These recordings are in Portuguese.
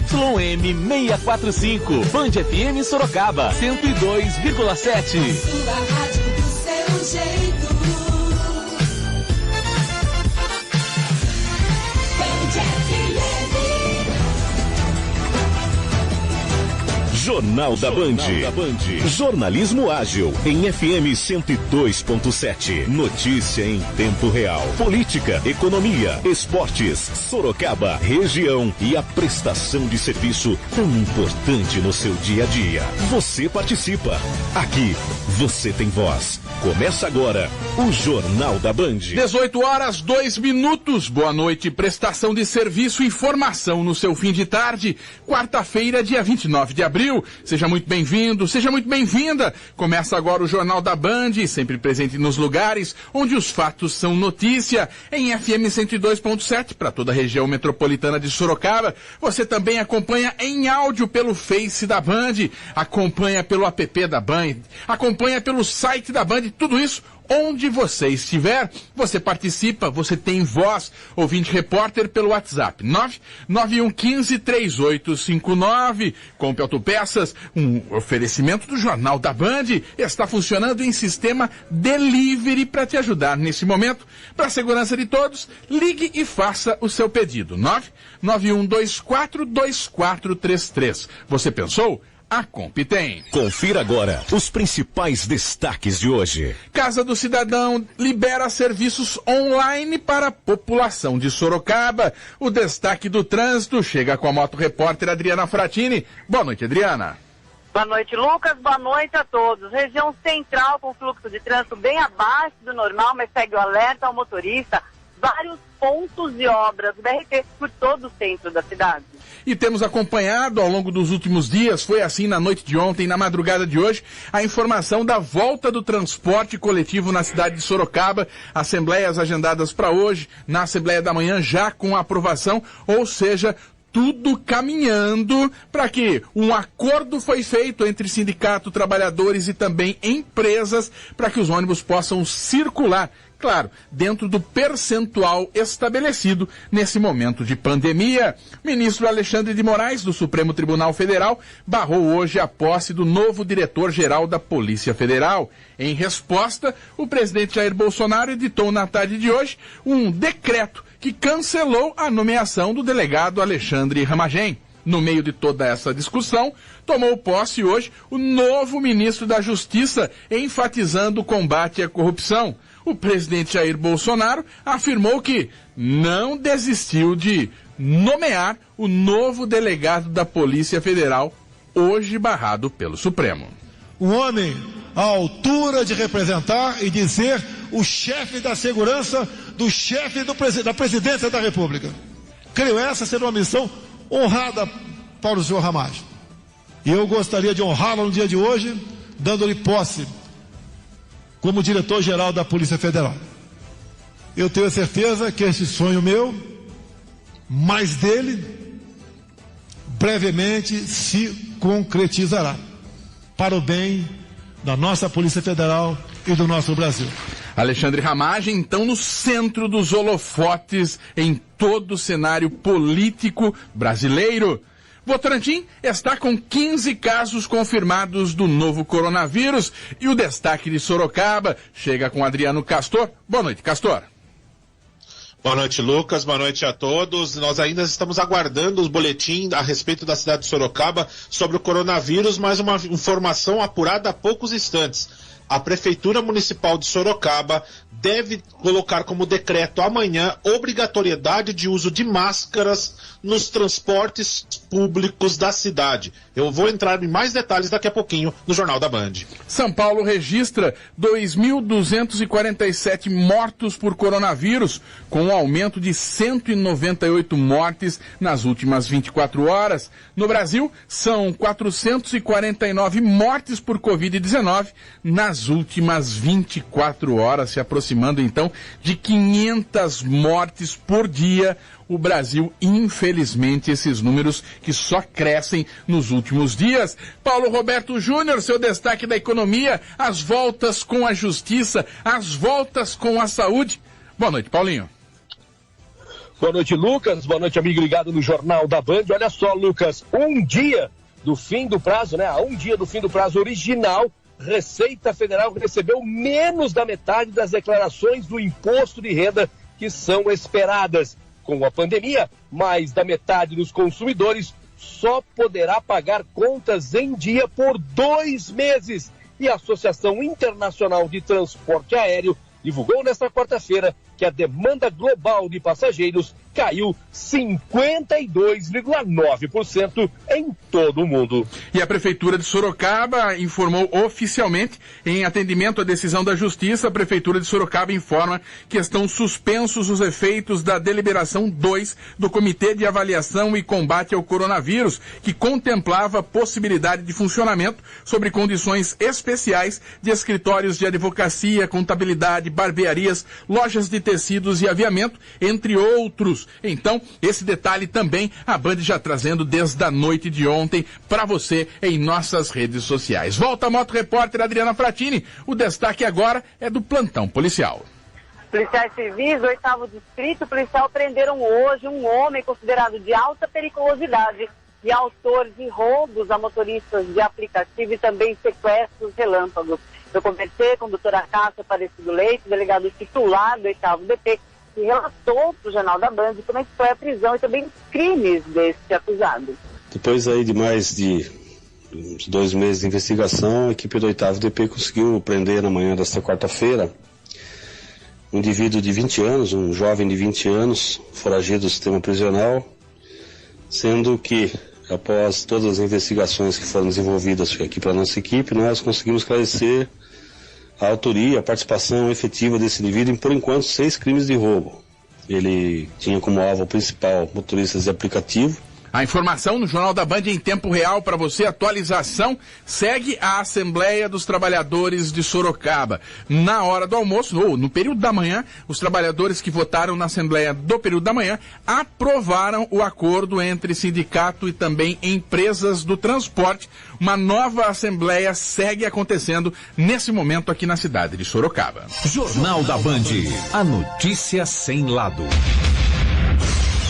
645. Band FM Sorocaba 102,7. Sua rádio do seu jeito. Band FM. Jornal da Band. Jornalismo ágil em FM 102.7. Notícia em tempo real. Política, economia, esportes, Sorocaba, região e a prestação de serviço tão importante no seu dia a dia. Você participa. Aqui você tem voz. Começa agora o Jornal da Band. 18h02. Boa noite. Prestação de serviço e informação no seu fim de tarde. Quarta-feira, dia 29 de abril. Seja muito bem-vindo, seja muito bem-vinda. Começa agora o Jornal da Band, sempre presente nos lugares onde os fatos são notícia. Em FM 102.7 para toda a região metropolitana de Sorocaba. Você também acompanha em áudio pelo Face da Band, acompanha pelo app da Band, acompanha pelo site da Band, tudo isso onde você estiver, você participa, você tem voz. Ouvinte repórter pelo WhatsApp 991153859. Compre autopeças, um oferecimento do Jornal da Band. Está funcionando em sistema delivery para te ajudar nesse momento. Para a segurança de todos, ligue e faça o seu pedido. 991242433. Você pensou? A Comp tem. Confira agora os principais destaques de hoje. Casa do Cidadão libera serviços online para a população de Sorocaba. O destaque do trânsito chega com a moto repórter Adriana Fratini. Boa noite, Adriana. Boa noite, Lucas. Boa noite a todos. Região central com fluxo de trânsito bem abaixo do normal, mas segue o alerta ao motorista. Vários pontos de obras BRT por todo o centro da cidade. E temos acompanhado ao longo dos últimos dias, foi assim na noite de ontem, na madrugada de hoje, a informação da volta do transporte coletivo na cidade de Sorocaba. Assembleias agendadas para hoje, na Assembleia da Manhã já com aprovação, ou seja, tudo caminhando para que um acordo foi feito entre sindicato, trabalhadores e também empresas para que os ônibus possam circular. Claro, dentro do percentual estabelecido nesse momento de pandemia. Ministro Alexandre de Moraes, do Supremo Tribunal Federal, barrou hoje a posse do novo diretor-geral da Polícia Federal. Em resposta, o presidente Jair Bolsonaro editou na tarde de hoje um decreto que cancelou a nomeação do delegado Alexandre Ramagem. No meio de toda essa discussão, tomou posse hoje o novo ministro da Justiça, enfatizando o combate à corrupção. O presidente Jair Bolsonaro afirmou que não desistiu de nomear o novo delegado da Polícia Federal, hoje barrado pelo Supremo. Um homem à altura de representar e de ser o chefe da segurança do chefe da presidência da República. Creio essa ser uma missão honrada para o senhor Ramagem. E eu gostaria de honrá-lo no dia de hoje, dando-lhe posse como diretor-geral da Polícia Federal. Eu tenho a certeza que esse sonho meu, mais dele, brevemente se concretizará, para o bem da nossa Polícia Federal e do nosso Brasil. Alexandre Ramagem, então, no centro dos holofotes em todo o cenário político brasileiro. Votorantim está com 15 casos confirmados do novo coronavírus. E o destaque de Sorocaba chega com Adriano Castor. Boa noite, Castor. Boa noite, Lucas. Boa noite a todos. Nós ainda estamos aguardando os boletins a respeito da cidade de Sorocaba sobre o coronavírus, mas uma informação apurada há poucos instantes. A Prefeitura Municipal de Sorocaba deve colocar como decreto amanhã obrigatoriedade de uso de máscaras nos transportes públicos da cidade. Eu vou entrar em mais detalhes daqui a pouquinho no Jornal da Band. São Paulo registra 2.247 mortos por coronavírus, com um aumento de 198 mortes nas últimas 24 horas. No Brasil, são 449 mortes por Covid-19 nas últimas 24 horas, se aproximando então de 500 mortes por dia. O Brasil, infelizmente, esses números que só crescem nos últimos dias. Paulo Roberto Júnior, seu destaque da economia, as voltas com a justiça, as voltas com a saúde. Boa noite, Paulinho. Boa noite, Lucas. Boa noite, amigo ligado no Jornal da Band. Olha só, Lucas, um dia do fim do prazo, né? A um dia do fim do prazo original, Receita Federal recebeu menos da metade das declarações do imposto de renda que são esperadas. Com a pandemia, mais da metade dos consumidores só poderá pagar contas em dia por 2 meses. E a Associação Internacional de Transporte Aéreo divulgou nesta quarta-feira que a demanda global de passageiros caiu 52,9% em todo o mundo. E a Prefeitura de Sorocaba informou oficialmente, em atendimento à decisão da Justiça, a Prefeitura de Sorocaba informa que estão suspensos os efeitos da deliberação 2 do Comitê de Avaliação e Combate ao Coronavírus, que contemplava a possibilidade de funcionamento sobre condições especiais de escritórios de advocacia, contabilidade, barbearias, lojas de tecidos e aviamento, entre outros. Então, esse detalhe também a Band já trazendo desde a noite de ontem para você em nossas redes sociais. Volta a Moto Repórter Adriana Fratini. O destaque agora é do plantão policial. Policiais civis do 8º Distrito Policial prenderam hoje um homem considerado de alta periculosidade e autor de roubos a motoristas de aplicativo e também sequestros relâmpagos. Eu conversei com o doutor Acácio Aparecido Leite, delegado titular do 8º DP, que relatou para o Jornal da Band como é que foi a prisão e também os crimes desse acusado. Depois aí de mais de uns 2 meses de investigação, a equipe do 8º DP conseguiu prender na manhã desta quarta-feira um indivíduo de 20 anos, um jovem de 20 anos, foragido do sistema prisional, sendo que após todas as investigações que foram desenvolvidas aqui pela nossa equipe, nós conseguimos esclarecer a autoria, a participação efetiva desse indivíduo em, por enquanto, 6 crimes de roubo. Ele tinha como alvo principal motoristas de aplicativo. A informação no Jornal da Band em tempo real para você, atualização, segue a Assembleia dos Trabalhadores de Sorocaba. Na hora do almoço, ou no período da manhã, os trabalhadores que votaram na Assembleia do período da manhã aprovaram o acordo entre sindicato e também empresas do transporte. Uma nova Assembleia segue acontecendo nesse momento aqui na cidade de Sorocaba. Jornal da Band, a notícia sem lado.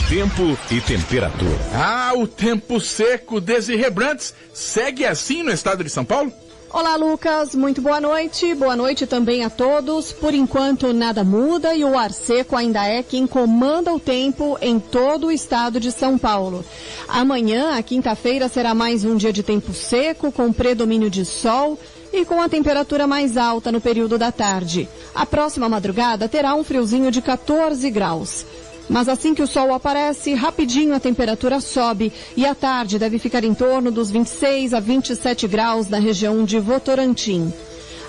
Tempo e temperatura. O tempo seco. Desirê Brantes segue assim no estado de São Paulo? Olá, Lucas. Muito boa noite. Boa noite também a todos. Por enquanto, nada muda e o ar seco ainda é quem comanda o tempo em todo o estado de São Paulo. Amanhã, a quinta-feira, será mais um dia de tempo seco, com predomínio de sol e com a temperatura mais alta no período da tarde. A próxima madrugada terá um friozinho de 14 graus. Mas assim que o sol aparece, rapidinho a temperatura sobe e à tarde deve ficar em torno dos 26 a 27 graus na região de Votorantim.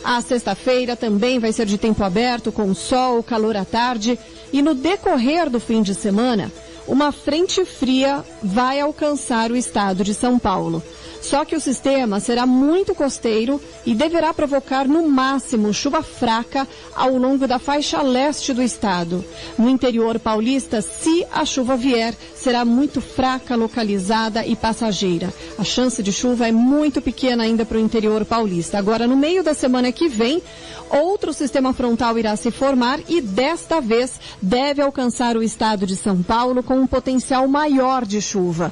A sexta-feira também vai ser de tempo aberto, com sol, calor à tarde, e no decorrer do fim de semana, uma frente fria vai alcançar o estado de São Paulo. Só que o sistema será muito costeiro e deverá provocar no máximo chuva fraca ao longo da faixa leste do estado. No interior paulista, se a chuva vier, será muito fraca, localizada e passageira. A chance de chuva é muito pequena ainda para o interior paulista. Agora, no meio da semana que vem, outro sistema frontal irá se formar e desta vez deve alcançar o estado de São Paulo com um potencial maior de chuva.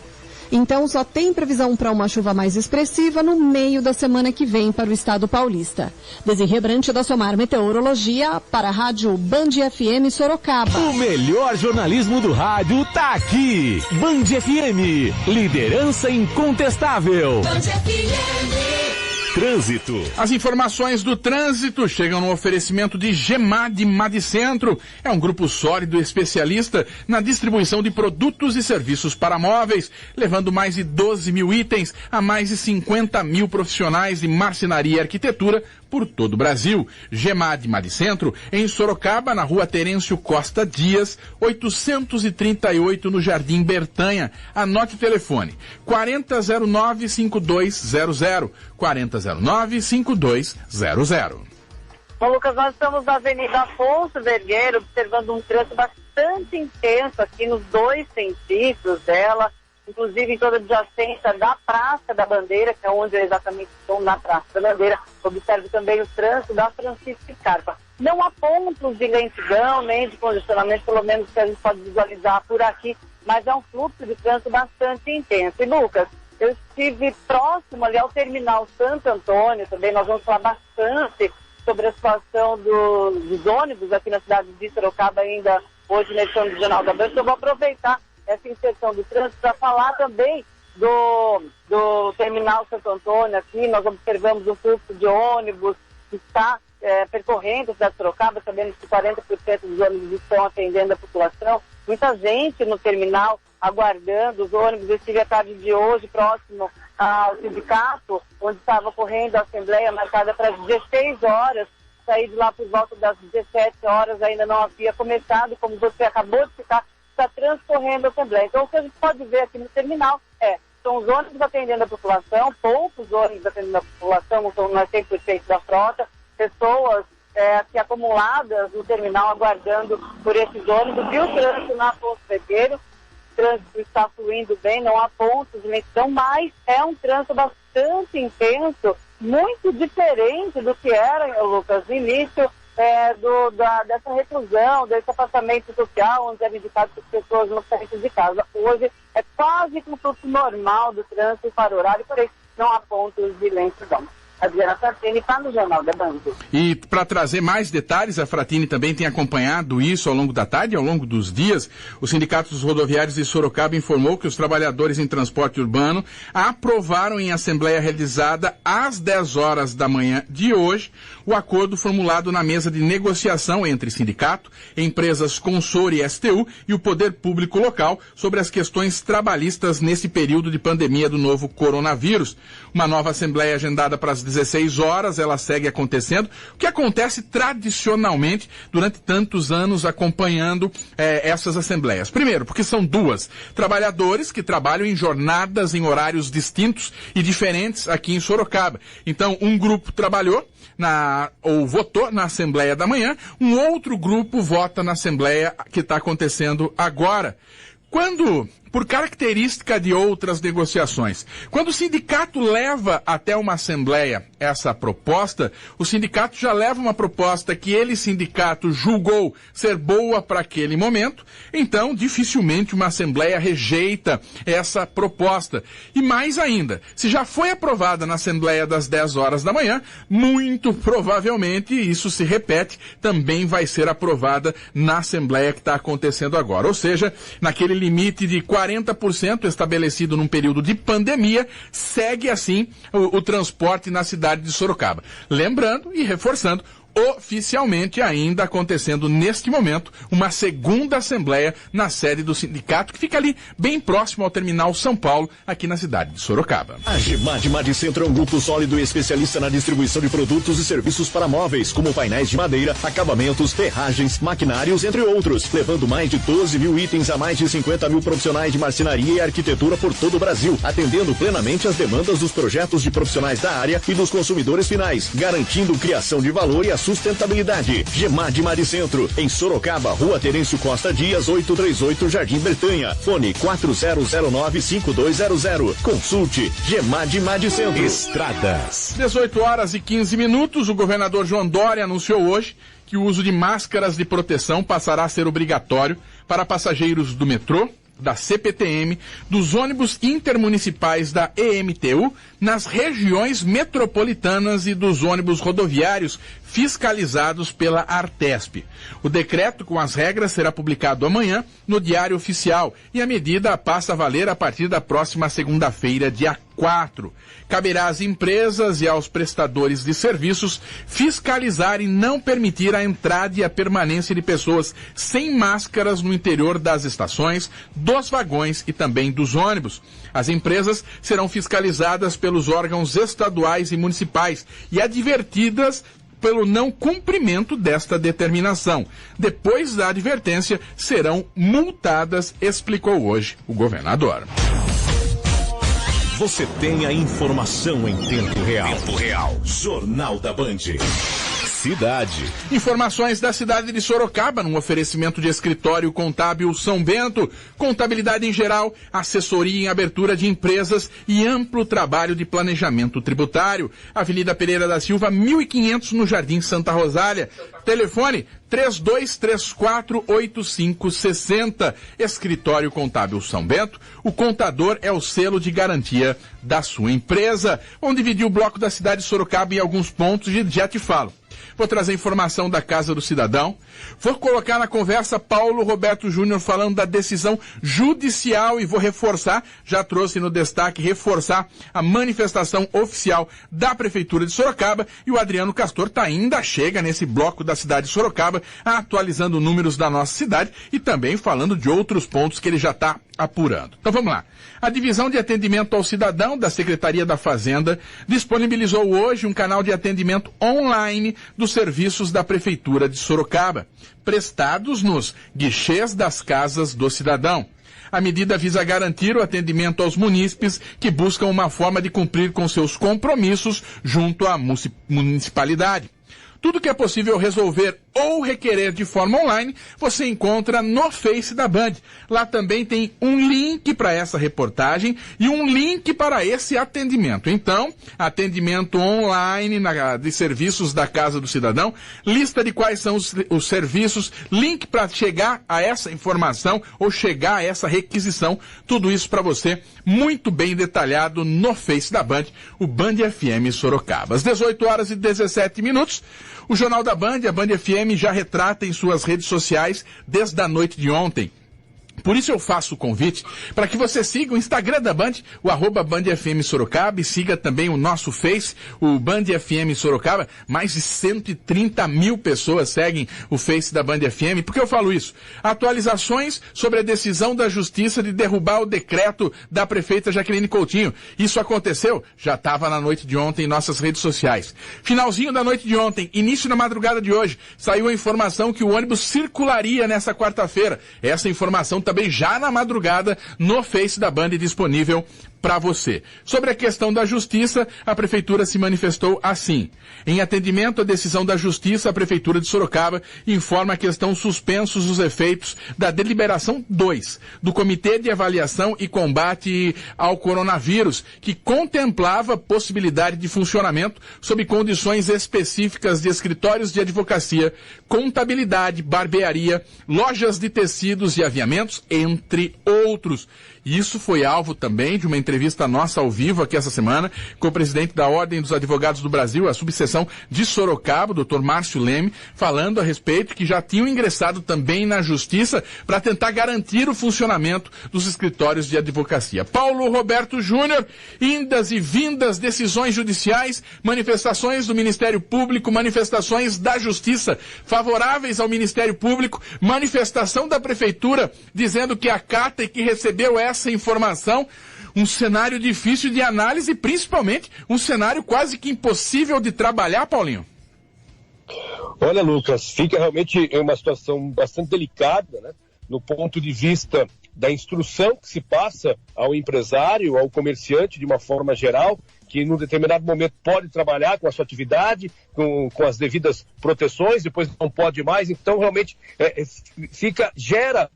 Então, só tem previsão para uma chuva mais expressiva no meio da semana que vem para o estado paulista. Desirê Brante da Somar Meteorologia para a Rádio Band FM Sorocaba. O melhor jornalismo do rádio tá aqui. Band FM, liderança incontestável. Band FM. Trânsito. As informações do trânsito chegam no oferecimento de Gemad Madicentro. É um grupo sólido especialista na distribuição de produtos e serviços para móveis, levando mais de 12 mil itens a mais de 50 mil profissionais de marcenaria e arquitetura por todo o Brasil. Gemad Madicentro, em Sorocaba, na rua Terêncio Costa Dias, 838, no Jardim Bertanha. Anote o telefone, 4009-5200, 4009-5200. Bom, Lucas, nós estamos na Avenida Afonso Vergueiro, observando um trânsito bastante intenso aqui nos 2 sentidos dela, inclusive em toda a adjacência da Praça da Bandeira, que é onde eu exatamente estou, na Praça da Bandeira. Observe também o trânsito da Francisco Scarpa. Não há pontos de lentidão, nem de congestionamento, pelo menos que a gente pode visualizar por aqui, mas é um fluxo de trânsito bastante intenso. E, Lucas, eu estive próximo ali ao terminal Santo Antônio, também nós vamos falar bastante sobre a situação dos ônibus aqui na cidade de Sorocaba ainda hoje na edição do Jornal da Band. Eu vou aproveitar essa inserção do trânsito para falar também do terminal Santo Antônio aqui. Nós observamos um fluxo de ônibus que está percorrendo a cidade de Sorocaba, sabemos que 40% dos ônibus estão atendendo a população. Muita gente no terminal aguardando os ônibus. Eu estive à tarde de hoje próximo ao sindicato, onde estava ocorrendo a assembleia marcada para as 16 horas. Saí de lá por volta das 17 horas, ainda não havia começado, como você acabou de citar, está transcorrendo a assembleia. Então, o que a gente pode ver aqui no terminal são os ônibus atendendo a população, poucos ônibus atendendo a população, não é 100% da frota, pessoas aqui acumuladas no terminal aguardando por esses ônibus, e o trânsito na Afonso Ribeiro. O trânsito está fluindo bem, não há pontos de lentidão, mas é um trânsito bastante intenso, muito diferente do que era, Lucas, no início dessa reclusão, desse afastamento social, onde era indicado que as pessoas não saíssem de casa. Hoje é quase que um fluxo normal do trânsito para horário, porém não há pontos de lentidão. Adriana Fratini está no Jornal da Band. E para trazer mais detalhes, a Fratini também tem acompanhado isso ao longo da tarde, ao longo dos dias. O Sindicato dos Rodoviários de Sorocaba informou que os trabalhadores em transporte urbano aprovaram em assembleia realizada às 10 horas da manhã de hoje o acordo formulado na mesa de negociação entre sindicato, empresas Consor e STU e o poder público local sobre as questões trabalhistas nesse período de pandemia do novo coronavírus. Uma nova assembleia agendada para as 16 horas, ela segue acontecendo, o que acontece tradicionalmente durante tantos anos acompanhando essas assembleias. Primeiro, porque são duas. Trabalhadores que trabalham em jornadas em horários distintos e diferentes aqui em Sorocaba. Então, um grupo trabalhou ou votou na Assembleia da Manhã, um outro grupo vota na Assembleia que está acontecendo agora. Por característica de outras negociações, quando o sindicato leva até uma assembleia essa proposta, o sindicato já leva uma proposta que ele, sindicato, julgou ser boa para aquele momento, então dificilmente uma assembleia rejeita essa proposta. E mais ainda, se já foi aprovada na assembleia das 10 horas da manhã, muito provavelmente isso se repete, também vai ser aprovada na assembleia que está acontecendo agora. Ou seja, naquele limite de 40% estabelecido num período de pandemia, segue assim o transporte na cidade de Sorocaba. Lembrando e reforçando, oficialmente ainda acontecendo neste momento uma segunda assembleia na sede do sindicato, que fica ali bem próximo ao terminal São Paulo, aqui na cidade de Sorocaba. A GEMAD Madicentro é um grupo sólido e especialista na distribuição de produtos e serviços para móveis, como painéis de madeira, acabamentos, ferragens, maquinários, entre outros, levando mais de 12 mil itens a mais de 50 mil profissionais de marcenaria e arquitetura por todo o Brasil, atendendo plenamente as demandas dos projetos de profissionais da área e dos consumidores finais, garantindo criação de valor e a sustentabilidade. GEMAD Madicentro, em Sorocaba, Rua Terêncio Costa Dias, 838, Jardim Bretanha. Fone 4009-5200. Consulte GEMAD Madicentro. Estradas. 18 horas e 15 minutos. O governador João Dória anunciou hoje que o uso de máscaras de proteção passará a ser obrigatório para passageiros do metrô, da CPTM, dos ônibus intermunicipais da EMTU, nas regiões metropolitanas e dos ônibus rodoviários fiscalizados pela Artesp. O decreto com as regras será publicado amanhã no Diário Oficial e a medida passa a valer a partir da próxima segunda-feira, dia 4. Caberá às empresas e aos prestadores de serviços fiscalizar e não permitir a entrada e a permanência de pessoas sem máscaras no interior das estações, dos vagões e também dos ônibus. As empresas serão fiscalizadas pelos órgãos estaduais e municipais e advertidas pelo não cumprimento desta determinação. Depois da advertência, serão multadas, explicou hoje o governador. Você tem a informação em tempo real. Jornal da Band. cidade. Informações da cidade de Sorocaba, num oferecimento de escritório contábil São Bento, contabilidade em geral, assessoria em abertura de empresas e amplo trabalho de planejamento tributário. Avenida Pereira da Silva, 1500, no Jardim Santa Rosália. Telefone 3234-8560. Escritório Contábil São Bento. O contador é o selo de garantia da sua empresa. Vamos dividir o bloco da cidade de Sorocaba em alguns pontos e já te falo. Vou trazer informação da Casa do Cidadão. Vou colocar na conversa Paulo Roberto Júnior falando da decisão judicial e vou reforçar, já trouxe no destaque, reforçar a manifestação oficial da Prefeitura de Sorocaba. E o Adriano Castor ainda chega nesse bloco da cidade de Sorocaba, atualizando números da nossa cidade e também falando de outros pontos que ele já está apurando. Então vamos lá. A Divisão de Atendimento ao Cidadão da Secretaria da Fazenda disponibilizou hoje um canal de atendimento online dos serviços da Prefeitura de Sorocaba, prestados nos guichês das casas do cidadão. A medida visa garantir o atendimento aos munícipes que buscam uma forma de cumprir com seus compromissos junto à municipalidade. Tudo que é possível resolver ou requerer de forma online, você encontra no Face da Band. Lá também tem um link para essa reportagem e um link para esse atendimento. Então, atendimento online de serviços da Casa do Cidadão, lista de quais são os serviços, link para chegar a essa informação ou chegar a essa requisição. Tudo isso para você, muito bem detalhado no Face da Band, o Band FM Sorocaba. Às 18h17, o Jornal da Band, a Band FM, já retrata em suas redes sociais desde a noite de ontem. Por isso eu faço o convite para que você siga o Instagram da Band, o @BandFM Sorocaba, e siga também o nosso Face, o Band FM Sorocaba. Mais de 130 mil pessoas seguem o Face da Band FM. Por que eu falo isso? Atualizações sobre a decisão da Justiça de derrubar o decreto da prefeita Jaqueline Coutinho. Isso aconteceu? Já estava na noite de ontem em nossas redes sociais. Finalzinho da noite de ontem, início da madrugada de hoje, saiu a informação que o ônibus circularia nessa quarta-feira. Essa informação também já na madrugada no Face da Band disponível para você. Sobre a questão da Justiça, a Prefeitura se manifestou assim. Em atendimento à decisão da Justiça, a Prefeitura de Sorocaba informa que estão suspensos os efeitos da deliberação 2 do Comitê de Avaliação e Combate ao Coronavírus, que contemplava possibilidade de funcionamento sob condições específicas de escritórios de advocacia, contabilidade, barbearia, lojas de tecidos e aviamentos, entre outros. Isso foi alvo também de uma entrevista nossa ao vivo aqui essa semana com o presidente da Ordem dos Advogados do Brasil, a subseção de Sorocaba, o Dr. Márcio Leme, falando a respeito que já tinham ingressado também na Justiça para tentar garantir o funcionamento dos escritórios de advocacia. Paulo Roberto Júnior, indas e vindas, decisões judiciais, manifestações do Ministério Público, manifestações da Justiça favoráveis ao Ministério Público, manifestação da Prefeitura dizendo que acata e que recebeu essa informação. Um cenário difícil de análise e principalmente um cenário quase que impossível de trabalhar, Paulinho. Olha, Lucas, fica realmente uma situação bastante delicada, né? No ponto de vista da instrução que se passa ao empresário, ao comerciante de uma forma geral, que num determinado momento pode trabalhar com a sua atividade, com as devidas proteções, depois não pode mais, então realmente gera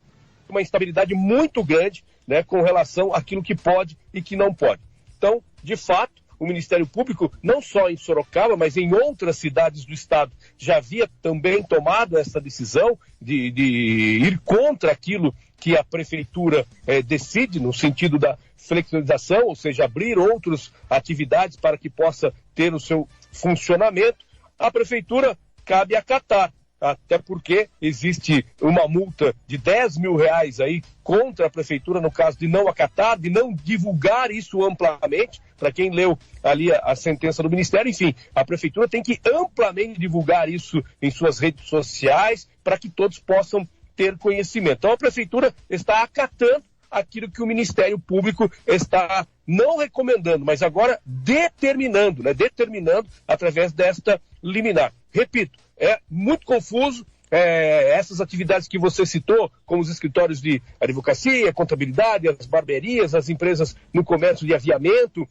uma instabilidade muito grande, né, com relação àquilo que pode e que não pode. Então, de fato, o Ministério Público, não só em Sorocaba, mas em outras cidades do estado, já havia também tomado essa decisão de ir contra aquilo que a Prefeitura decide, no sentido da flexibilização, ou seja, abrir outras atividades para que possa ter o seu funcionamento. A Prefeitura cabe acatar, até porque existe uma multa de R$10 mil aí contra a Prefeitura no caso de não acatar, de não divulgar isso amplamente. Para quem leu ali a sentença do Ministério, enfim, a Prefeitura tem que amplamente divulgar isso em suas redes sociais para que todos possam ter conhecimento. Então a Prefeitura está acatando aquilo que o Ministério Público está não recomendando, mas agora determinando, né? Determinando através desta liminar. Repito, é muito confuso, essas atividades que você citou, como os escritórios de advocacia, contabilidade, as barbearias, as empresas no comércio de aviamento,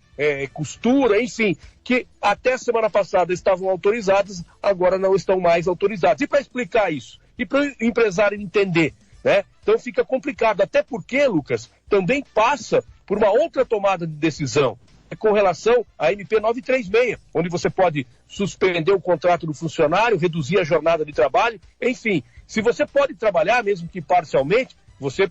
costura, enfim, que até semana passada estavam autorizadas, agora não estão mais autorizadas. E para explicar isso, e para o empresário entender, né? Então fica complicado, até porque, Lucas, também passa por uma outra tomada de decisão, com relação à MP 936, onde você pode suspender o contrato do funcionário, reduzir a jornada de trabalho, enfim. Se você pode trabalhar, mesmo que parcialmente, você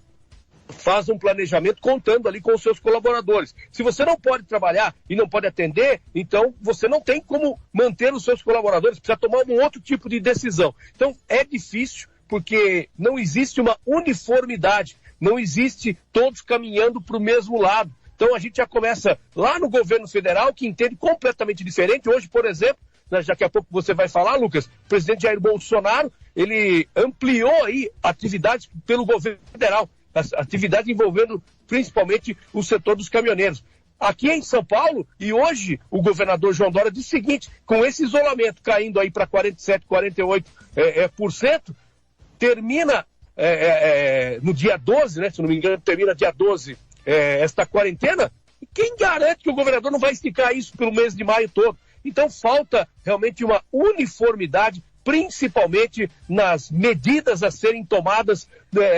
faz um planejamento contando ali com os seus colaboradores. Se você não pode trabalhar e não pode atender, então você não tem como manter os seus colaboradores, precisa tomar um outro tipo de decisão. Então é difícil, porque não existe uma uniformidade, não existe todos caminhando para o mesmo lado. Então a gente já começa lá no governo federal, que entende completamente diferente. Hoje, por exemplo, já que a pouco você vai falar, Lucas, o presidente Jair Bolsonaro, ele ampliou aí atividades pelo governo federal, as atividades envolvendo principalmente o setor dos caminhoneiros. Aqui em São Paulo, e hoje o governador João Dória disse o seguinte, com esse isolamento caindo aí para 47%, 48%, termina no dia 12, né, se não me engano, termina dia 12, esta quarentena, e quem garante que o governador não vai esticar isso pelo mês de maio todo? Então falta realmente uma uniformidade, principalmente nas medidas a serem tomadas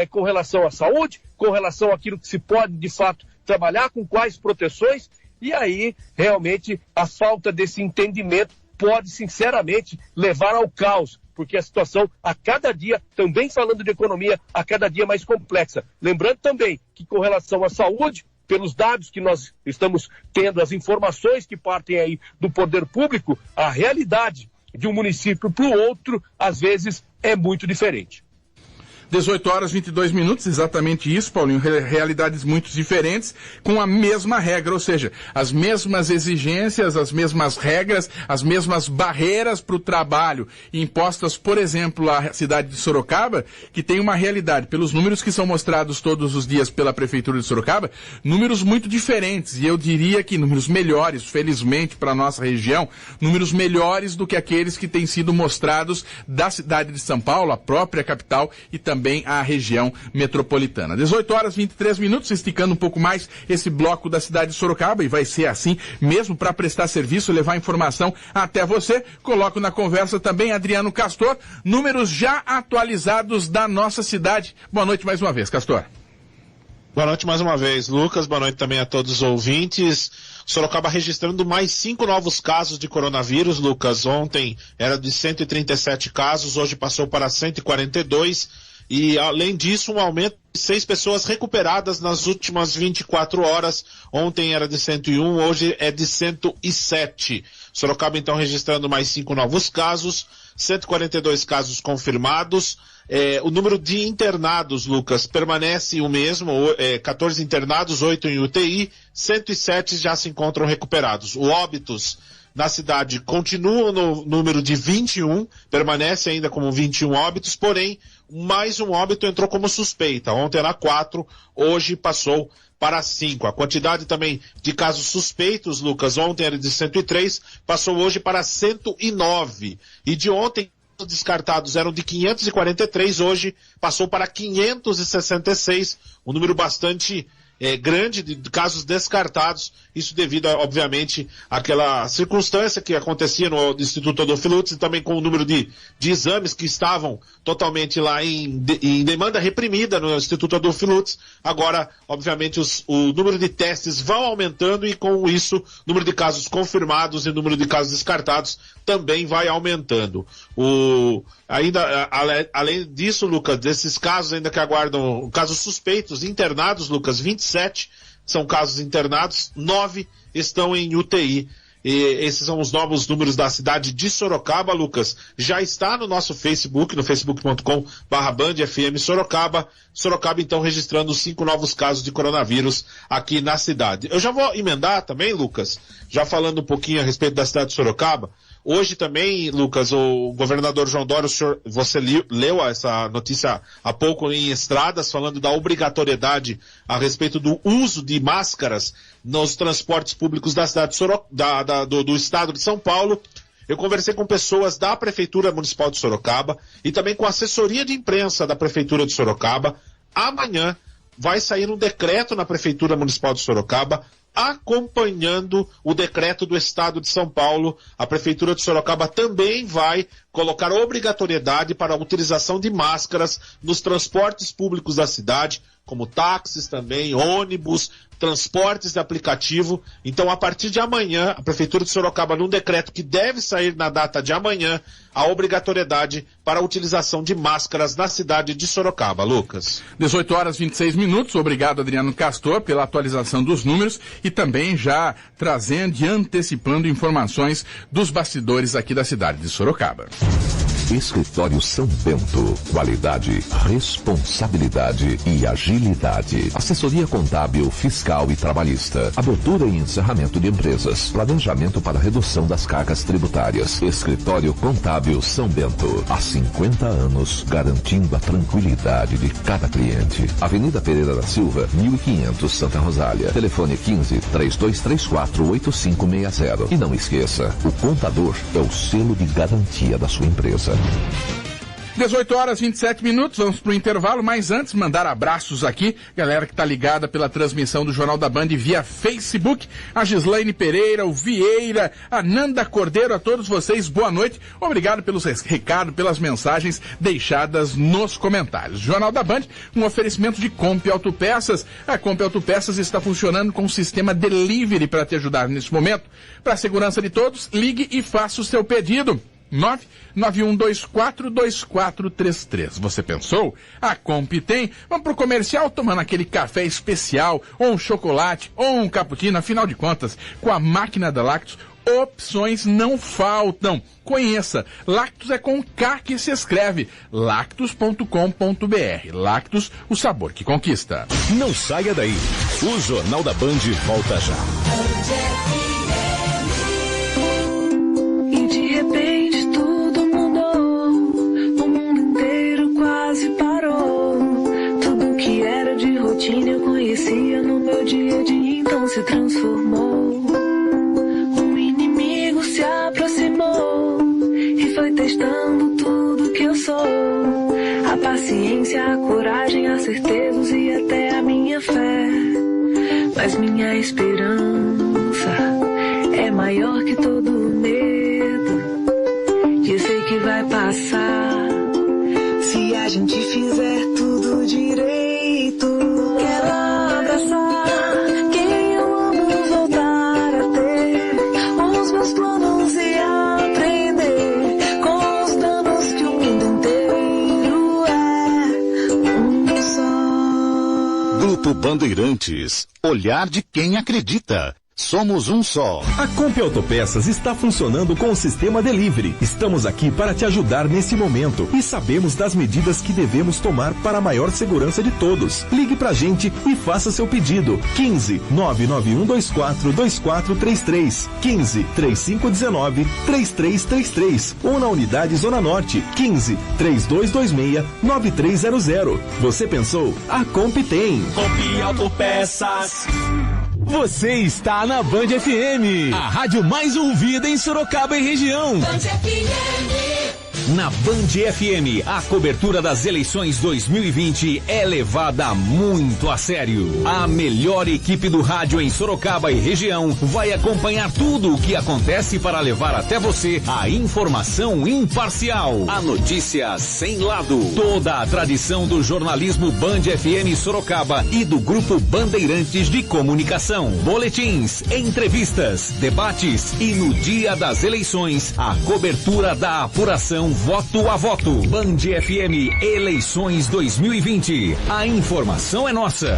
com relação à saúde, com relação àquilo que se pode de fato trabalhar, com quais proteções, e aí realmente a falta desse entendimento pode sinceramente levar ao caos, porque a situação a cada dia, também falando de economia, a cada dia mais complexa. Lembrando também que com relação à saúde, pelos dados que nós estamos tendo, as informações que partem aí do poder público, a realidade de um município para o outro, às vezes, é muito diferente. 18h22, exatamente isso, Paulinho, realidades muito diferentes, com a mesma regra, ou seja, as mesmas exigências, as mesmas regras, as mesmas barreiras para o trabalho, impostas, por exemplo, à cidade de Sorocaba, que tem uma realidade, pelos números que são mostrados todos os dias pela Prefeitura de Sorocaba, números muito diferentes, e eu diria que números melhores, felizmente, para a nossa região, números melhores do que aqueles que têm sido mostrados da cidade de São Paulo, a própria capital, e também a região metropolitana. 18h23, esticando um pouco mais esse bloco da cidade de Sorocaba, e vai ser assim mesmo para prestar serviço, levar informação até você. Coloco na conversa também Adriano Castor, números já atualizados da nossa cidade. Boa noite mais uma vez, Castor. Boa noite mais uma vez, Lucas. Boa noite também a todos os ouvintes. Sorocaba registrando mais 5 novos casos de coronavírus, Lucas. Ontem era de 137 casos, hoje passou para 142. E, além disso, um aumento de 6 pessoas recuperadas nas últimas 24 horas. Ontem era de 101, hoje é de 107. Sorocaba, então, registrando mais 5 novos casos, 142 casos confirmados. O número de internados, Lucas, permanece o mesmo, 14 internados, 8 em UTI, 107 já se encontram recuperados. O óbitos na cidade continua no número de 21, permanece ainda como 21 óbitos, porém, mais um óbito entrou como suspeita. Ontem era 4, hoje passou para 5. A quantidade também de casos suspeitos, Lucas, ontem era de 103, passou hoje para 109. E de ontem, os descartados eram de 543, hoje passou para 566, um número bastante grande de casos descartados, isso devido, obviamente, àquela circunstância que acontecia no Instituto Adolfo Lutz e também com o número de exames que estavam totalmente lá em demanda reprimida no Instituto Adolfo Lutz. Agora, obviamente, o número de testes vão aumentando e com isso, o número de casos confirmados e o número de casos descartados também vai aumentando. Além disso, Lucas, desses casos ainda que aguardam casos suspeitos, internados, Lucas, 27 são casos internados, 9 estão em UTI. E esses são os novos números da cidade de Sorocaba, Lucas. Já está no nosso Facebook, no facebook.com/BandFM Sorocaba. Sorocaba, então, registrando 5 novos casos de coronavírus aqui na cidade. Eu já vou emendar também, Lucas, já falando um pouquinho a respeito da cidade de Sorocaba. Hoje também, Lucas, o governador João Dória, você leu essa notícia há pouco em Estradas, falando da obrigatoriedade a respeito do uso de máscaras nos transportes públicos da cidade de do estado de São Paulo. Eu conversei com pessoas da Prefeitura Municipal de Sorocaba e também com a assessoria de imprensa da Prefeitura de Sorocaba. Amanhã vai sair um decreto na Prefeitura Municipal de Sorocaba acompanhando o decreto do Estado de São Paulo. A Prefeitura de Sorocaba também vai colocar obrigatoriedade para a utilização de máscaras nos transportes públicos da cidade, como táxis também, ônibus, transportes de aplicativo. Então, a partir de amanhã, a Prefeitura de Sorocaba, num decreto que deve sair na data de amanhã, a obrigatoriedade para a utilização de máscaras na cidade de Sorocaba. Lucas. 18 horas e 26 minutos. Obrigado, Adriano Castor, pela atualização dos números e também já trazendo e antecipando informações dos bastidores aqui da cidade de Sorocaba. Escritório São Bento. Qualidade, responsabilidade e agilidade. Assessoria contábil, fiscal e trabalhista. Abertura e encerramento de empresas. Planejamento para redução das cargas tributárias. Escritório Contábil São Bento. Há 50 anos, garantindo a tranquilidade de cada cliente. Avenida Pereira da Silva, 1500, Santa Rosália. Telefone 15-3224-8560. E não esqueça, o contador é o selo de garantia da sua empresa. 18 horas e 27 minutos, vamos para o intervalo, mas antes mandar abraços aqui, galera que está ligada pela transmissão do Jornal da Band via Facebook, a Gislaine Pereira, o Vieira, a Nanda Cordeiro, a todos vocês, boa noite, obrigado pelos recados, pelas mensagens deixadas nos comentários. Jornal da Band, um oferecimento de Comp Autopeças. A Comp Autopeças está funcionando com um sistema delivery para te ajudar nesse momento. Para a segurança de todos, ligue e faça o seu pedido. 991242433. Você pensou? A Comp tem. Vamos pro comercial tomando aquele café especial, ou um chocolate, ou um cappuccino. Afinal de contas, com a máquina da Lactus, opções não faltam. Conheça. Lactus é com K que se escreve. Lactus.com.br. Lactus, o sabor que conquista. Não saia daí. O Jornal da Band volta já. E de repente tudo mudou, o mundo inteiro quase parou. Tudo que era de rotina eu conhecia no meu dia a dia, então se transformou. Um inimigo se aproximou e foi testando tudo que eu sou. A paciência, a coragem, a certezas e até a minha fé. Mas minha esperança é maior que todo medo. Eu sei que vai passar se a gente fizer tudo direito. Quero abraçar quem eu amo, voltar a ter os meus planos e aprender com os danos que o mundo inteiro é um só. Grupo Bandeirantes. Olhar de quem acredita. Somos um só. A Comp Autopeças está funcionando com o sistema Delivery. Estamos aqui para te ajudar nesse momento e sabemos das medidas que devemos tomar para a maior segurança de todos. Ligue pra gente e faça seu pedido. 15-99124-2433. 15-3519-3333. Ou na unidade Zona Norte. 15-3226-9300. Você pensou? A Comp tem. Comp Autopeças. Você está na Band FM, a rádio mais ouvida em Sorocaba e região. Band FM. Na Band FM, a cobertura das eleições 2020 é levada muito a sério. A melhor equipe do rádio em Sorocaba e região vai acompanhar tudo o que acontece para levar até você a informação imparcial. A notícia sem lado. Toda a tradição do jornalismo Band FM Sorocaba e do Grupo Bandeirantes de Comunicação. Boletins, entrevistas, debates e no dia das eleições, a cobertura da apuração voto a voto. Band FM Eleições 2020. A informação é nossa.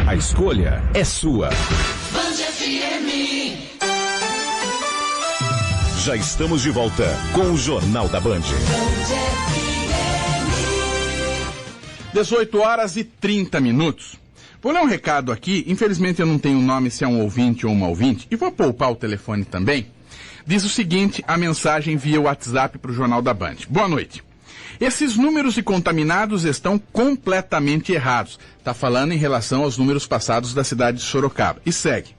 A escolha é sua. Band FM. Já estamos de volta com o Jornal da Band. 18 horas e 30 minutos. Vou ler um recado aqui. Infelizmente eu não tenho nome se é um ouvinte ou uma ouvinte. E vou poupar o telefone também. Diz o seguinte, a mensagem via WhatsApp para o Jornal da Band. Boa noite. Esses números de contaminados estão completamente errados. Está falando em relação aos números passados da cidade de Sorocaba. E segue.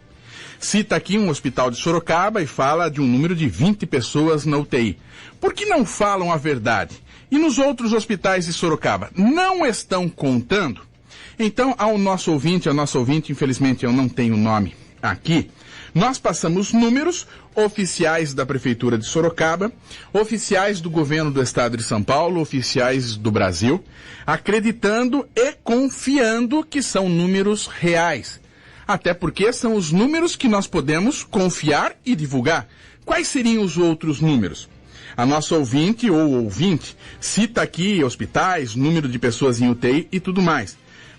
cita aqui um hospital de Sorocaba e fala de um número de 20 pessoas na UTI. Por que não falam a verdade? E nos outros hospitais de Sorocaba, não estão contando? Então, ao nossa ouvinte, infelizmente eu não tenho o nome aqui, nós passamos números oficiais da Prefeitura de Sorocaba, oficiais do Governo do Estado de São Paulo, oficiais do Brasil, acreditando e confiando que são números reais. Até porque são os números que nós podemos confiar e divulgar. Quais seriam os outros números? A nossa ouvinte ou ouvinte cita aqui hospitais, número de pessoas em UTI e tudo mais.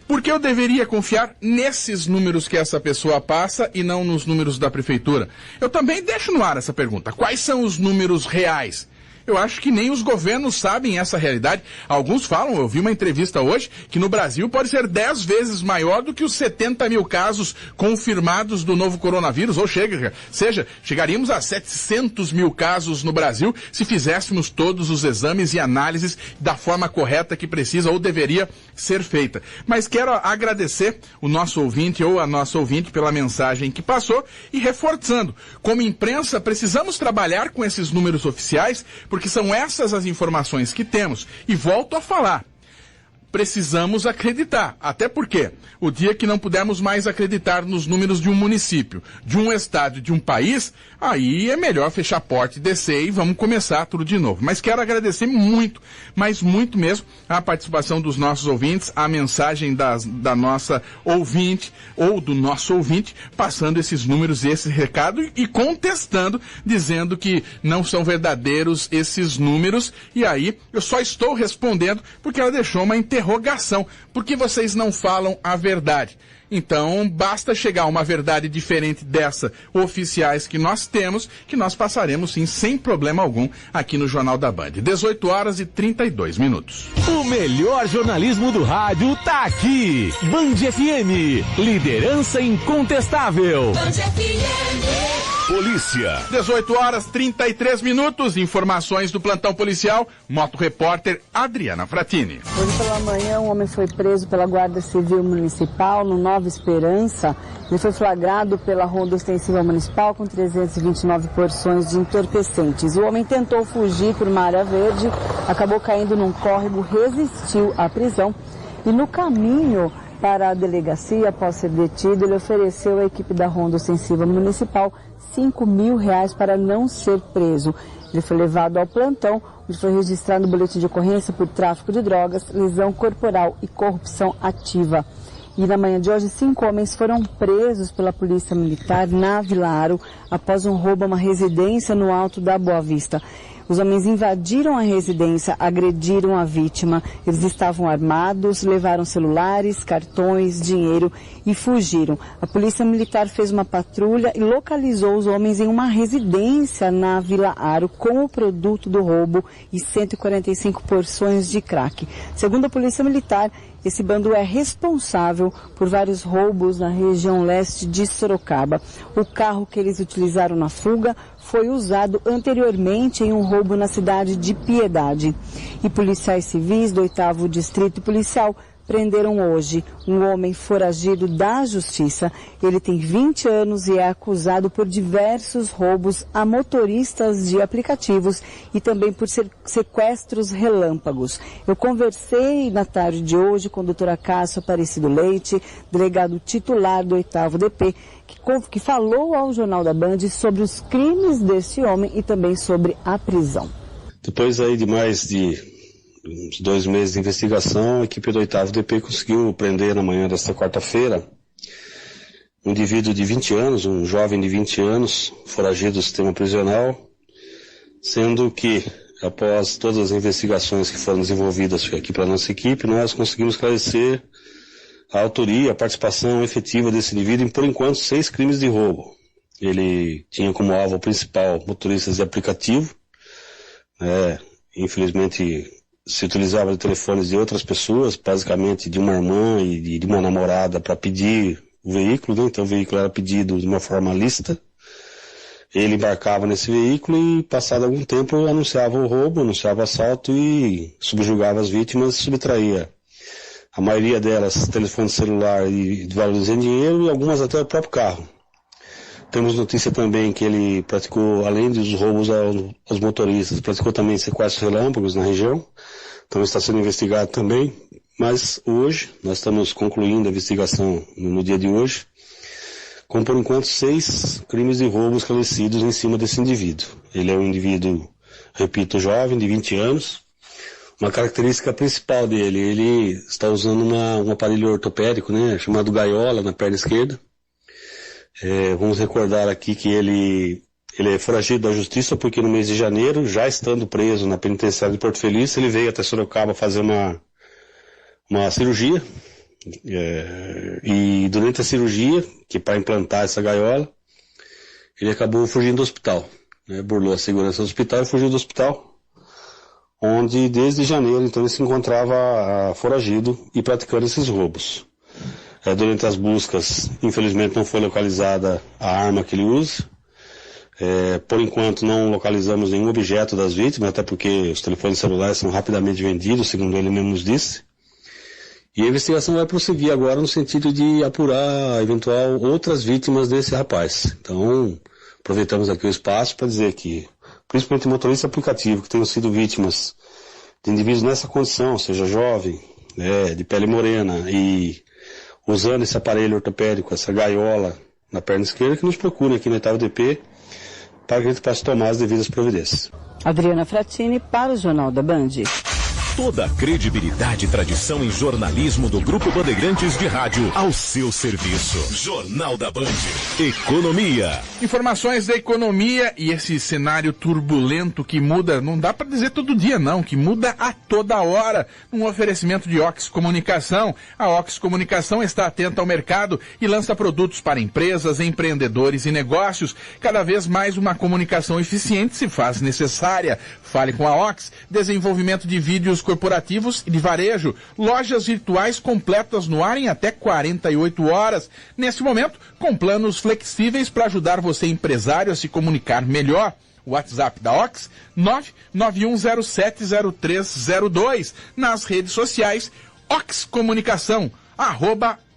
Por que eu deveria confiar nesses números que essa pessoa passa e não nos números da prefeitura? Eu também deixo no ar essa pergunta. Quais são os números reais? Eu acho que nem os governos sabem essa realidade. Alguns falam, eu vi uma entrevista hoje, que no Brasil pode ser 10 vezes maior do que os 70 mil casos confirmados do novo coronavírus, ou chegaríamos a 700 mil casos no Brasil se fizéssemos todos os exames e análises da forma correta que precisa ou deveria ser feita. Mas quero agradecer o nosso ouvinte ou a nossa ouvinte pela mensagem que passou e reforçando, como imprensa precisamos trabalhar com esses números oficiais, porque são essas as informações que temos. E volto a falar, precisamos acreditar. Até porque o dia que não pudermos mais acreditar nos números de um município, de um estado, de um país, aí é melhor fechar a porta e descer e vamos começar tudo de novo. Mas quero agradecer muito, mas muito mesmo, a participação dos nossos ouvintes, a mensagem da nossa ouvinte ou do nosso ouvinte, passando esses números e esse recado e contestando, dizendo que não são verdadeiros esses números. E aí eu só estou respondendo porque ela deixou uma interrogação. Por que vocês não falam a verdade? Então, basta chegar a uma verdade diferente dessa oficiais que nós temos, que nós passaremos sim, sem problema algum, aqui no Jornal da Band. 18h32. O melhor jornalismo do rádio tá aqui. Band FM, liderança incontestável. Band FM. Polícia. 18h33, informações do plantão policial, Moto Repórter Adriana Fratini. Hoje pela manhã, um homem foi preso pela Guarda Civil Municipal no Nova Esperança. Ele foi flagrado pela Ronda Ostensiva Municipal com 329 porções de entorpecentes. O homem tentou fugir por uma área verde, acabou caindo num córrego, resistiu à prisão e no caminho para a delegacia, após ser detido, ele ofereceu à equipe da Ronda Ostensiva Municipal R$5.000 para não ser preso. Ele foi levado ao plantão, onde foi registrado no boletim de ocorrência por tráfico de drogas, lesão corporal e corrupção ativa. E na manhã de hoje, 5 homens foram presos pela Polícia Militar na Vila Aro após um roubo a uma residência no Alto da Boa Vista. Os homens invadiram a residência, agrediram a vítima. Eles estavam armados, levaram celulares, cartões, dinheiro e fugiram. A Polícia Militar fez uma patrulha e localizou os homens em uma residência na Vila Aro com o produto do roubo e 145 porções de crack. Segundo a Polícia Militar, esse bando é responsável por vários roubos na região leste de Sorocaba. O carro que eles utilizaram na fuga foi usado anteriormente em um roubo na cidade de Piedade. E policiais civis do 8º Distrito Policial prenderam hoje um homem foragido da Justiça. Ele tem 20 anos e é acusado por diversos roubos a motoristas de aplicativos e também por sequestros relâmpagos. Eu conversei na tarde de hoje com a doutora Cássio Aparecido Leite, delegado titular do 8º DP, que falou ao Jornal da Band sobre os crimes desse homem e também sobre a prisão. Depois aí de mais de uns 2 meses de investigação, a equipe do 8º DP conseguiu prender na manhã desta quarta-feira um indivíduo de 20 anos, um jovem de 20 anos, foragido do sistema prisional, sendo que, após todas as investigações que foram desenvolvidas aqui pela nossa equipe, nós conseguimos esclarecer a autoria, a participação efetiva desse indivíduo em, por enquanto, 6 crimes de roubo. Ele tinha como alvo principal motoristas de aplicativo, infelizmente se utilizava de telefones de outras pessoas, basicamente de uma irmã e de uma namorada para pedir o veículo, né? Então o veículo era pedido de uma forma lícita. Ele embarcava nesse veículo e, passado algum tempo, anunciava o roubo, anunciava o assalto e subjugava as vítimas e subtraía a maioria delas telefone celular e valores em dinheiro e algumas até o próprio carro. Temos notícia também que ele praticou, além dos roubos aos motoristas, praticou também sequestros relâmpagos na região. Então está sendo investigado também. Mas hoje, nós estamos concluindo a investigação no dia de hoje, com por enquanto 6 crimes de roubo esclarecidos em cima desse indivíduo. Ele é um indivíduo, repito, jovem, de 20 anos. Uma característica principal dele, ele está usando um aparelho ortopédico, né, chamado gaiola na perna esquerda. Vamos recordar aqui que ele é foragido da justiça porque no mês de janeiro, já estando preso na penitenciária de Porto Feliz, ele veio até Sorocaba fazer uma cirurgia. E durante a cirurgia, que para implantar essa gaiola, ele acabou fugindo do hospital, né, burlou a segurança do hospital e fugiu do hospital, onde desde janeiro então ele se encontrava foragido e praticando esses roubos. Durante as buscas, infelizmente não foi localizada a arma que ele usa. Por enquanto não localizamos nenhum objeto das vítimas, até porque os telefones celulares são rapidamente vendidos, segundo ele mesmo nos disse. E a investigação vai prosseguir agora no sentido de apurar eventual outras vítimas desse rapaz. Então, aproveitamos aqui o espaço para dizer que, principalmente motorista aplicativo, que tenham sido vítimas de indivíduos nessa condição, ou seja, jovem, de pele morena e usando esse aparelho ortopédico, essa gaiola na perna esquerda, que nos procurem aqui na Oitava DP para que a gente possa tomar as devidas providências. Adriana Fratini para o Jornal da Band. Toda a credibilidade e tradição em jornalismo do Grupo Bandeirantes de Rádio ao seu serviço. Jornal da Band. Economia. Informações da economia e esse cenário turbulento que muda, não dá para dizer todo dia não, que muda a toda hora. Um oferecimento de Ox Comunicação. A Ox Comunicação está atenta ao mercado e lança produtos para empresas, empreendedores e negócios. Cada vez mais uma comunicação eficiente se faz necessária. Fale com a Ox. Desenvolvimento de vídeos corporativos e de varejo, lojas virtuais completas no ar em até 48 horas. Neste momento, com planos flexíveis para ajudar você, empresário, a se comunicar melhor. O WhatsApp da Ox, 991070302. Nas redes sociais, Ox Comunicação,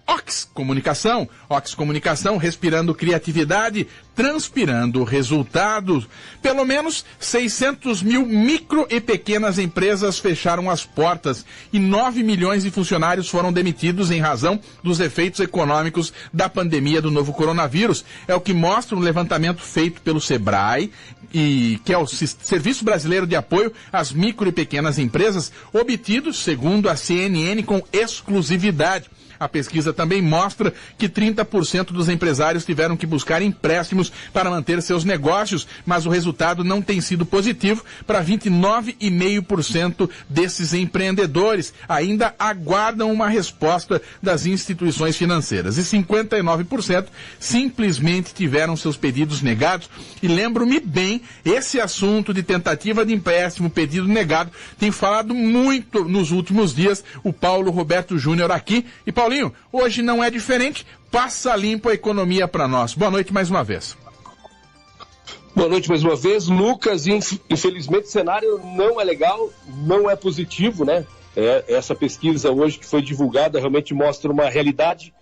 @Ox Comunicação. Ox Comunicação, respirando criatividade, transpirando resultados. Pelo menos 600 mil micro e pequenas empresas fecharam as portas e 9 milhões de funcionários foram demitidos em razão dos efeitos econômicos da pandemia do novo coronavírus. É o que mostra um levantamento feito pelo Sebrae, que é o Serviço Brasileiro de Apoio às Micro e Pequenas Empresas, obtido, segundo a CNN, com exclusividade. A pesquisa também mostra que 30% dos empresários tiveram que buscar empréstimos para manter seus negócios, mas o resultado não tem sido positivo para 29,5% desses empreendedores. Ainda aguardam uma resposta das instituições financeiras. E 59% simplesmente tiveram seus pedidos negados. E lembro-me bem, esse assunto de tentativa de empréstimo, pedido negado, tem falado muito nos últimos dias o Paulo Roberto Júnior aqui. E Paulinho, hoje não é diferente, passa limpo a economia para nós. Boa noite mais uma vez. Boa noite mais uma vez, Lucas. Infelizmente o cenário não é legal, não é positivo, né? Essa pesquisa hoje que foi divulgada realmente mostra uma realidade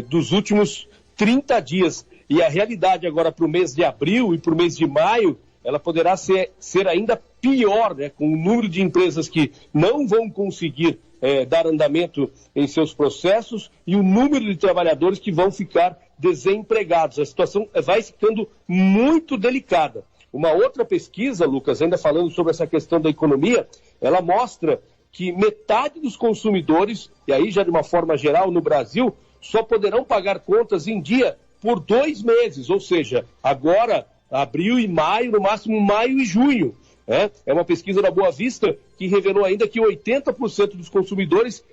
dos últimos 30 dias. E a realidade agora para o mês de abril e para o mês de maio, ela poderá ser ainda pior, né? Com o número de empresas que não vão conseguir dar andamento em seus processos e o número de trabalhadores que vão ficar desempregados. A situação vai ficando muito delicada. Uma outra pesquisa, Lucas, ainda falando sobre essa questão da economia, ela mostra que metade dos consumidores, e aí já de uma forma geral no Brasil, só poderão pagar contas em dia por 2 meses, ou seja, agora abril e maio, no máximo maio e junho. É uma pesquisa da Boa Vista que revelou ainda que 80% dos consumidores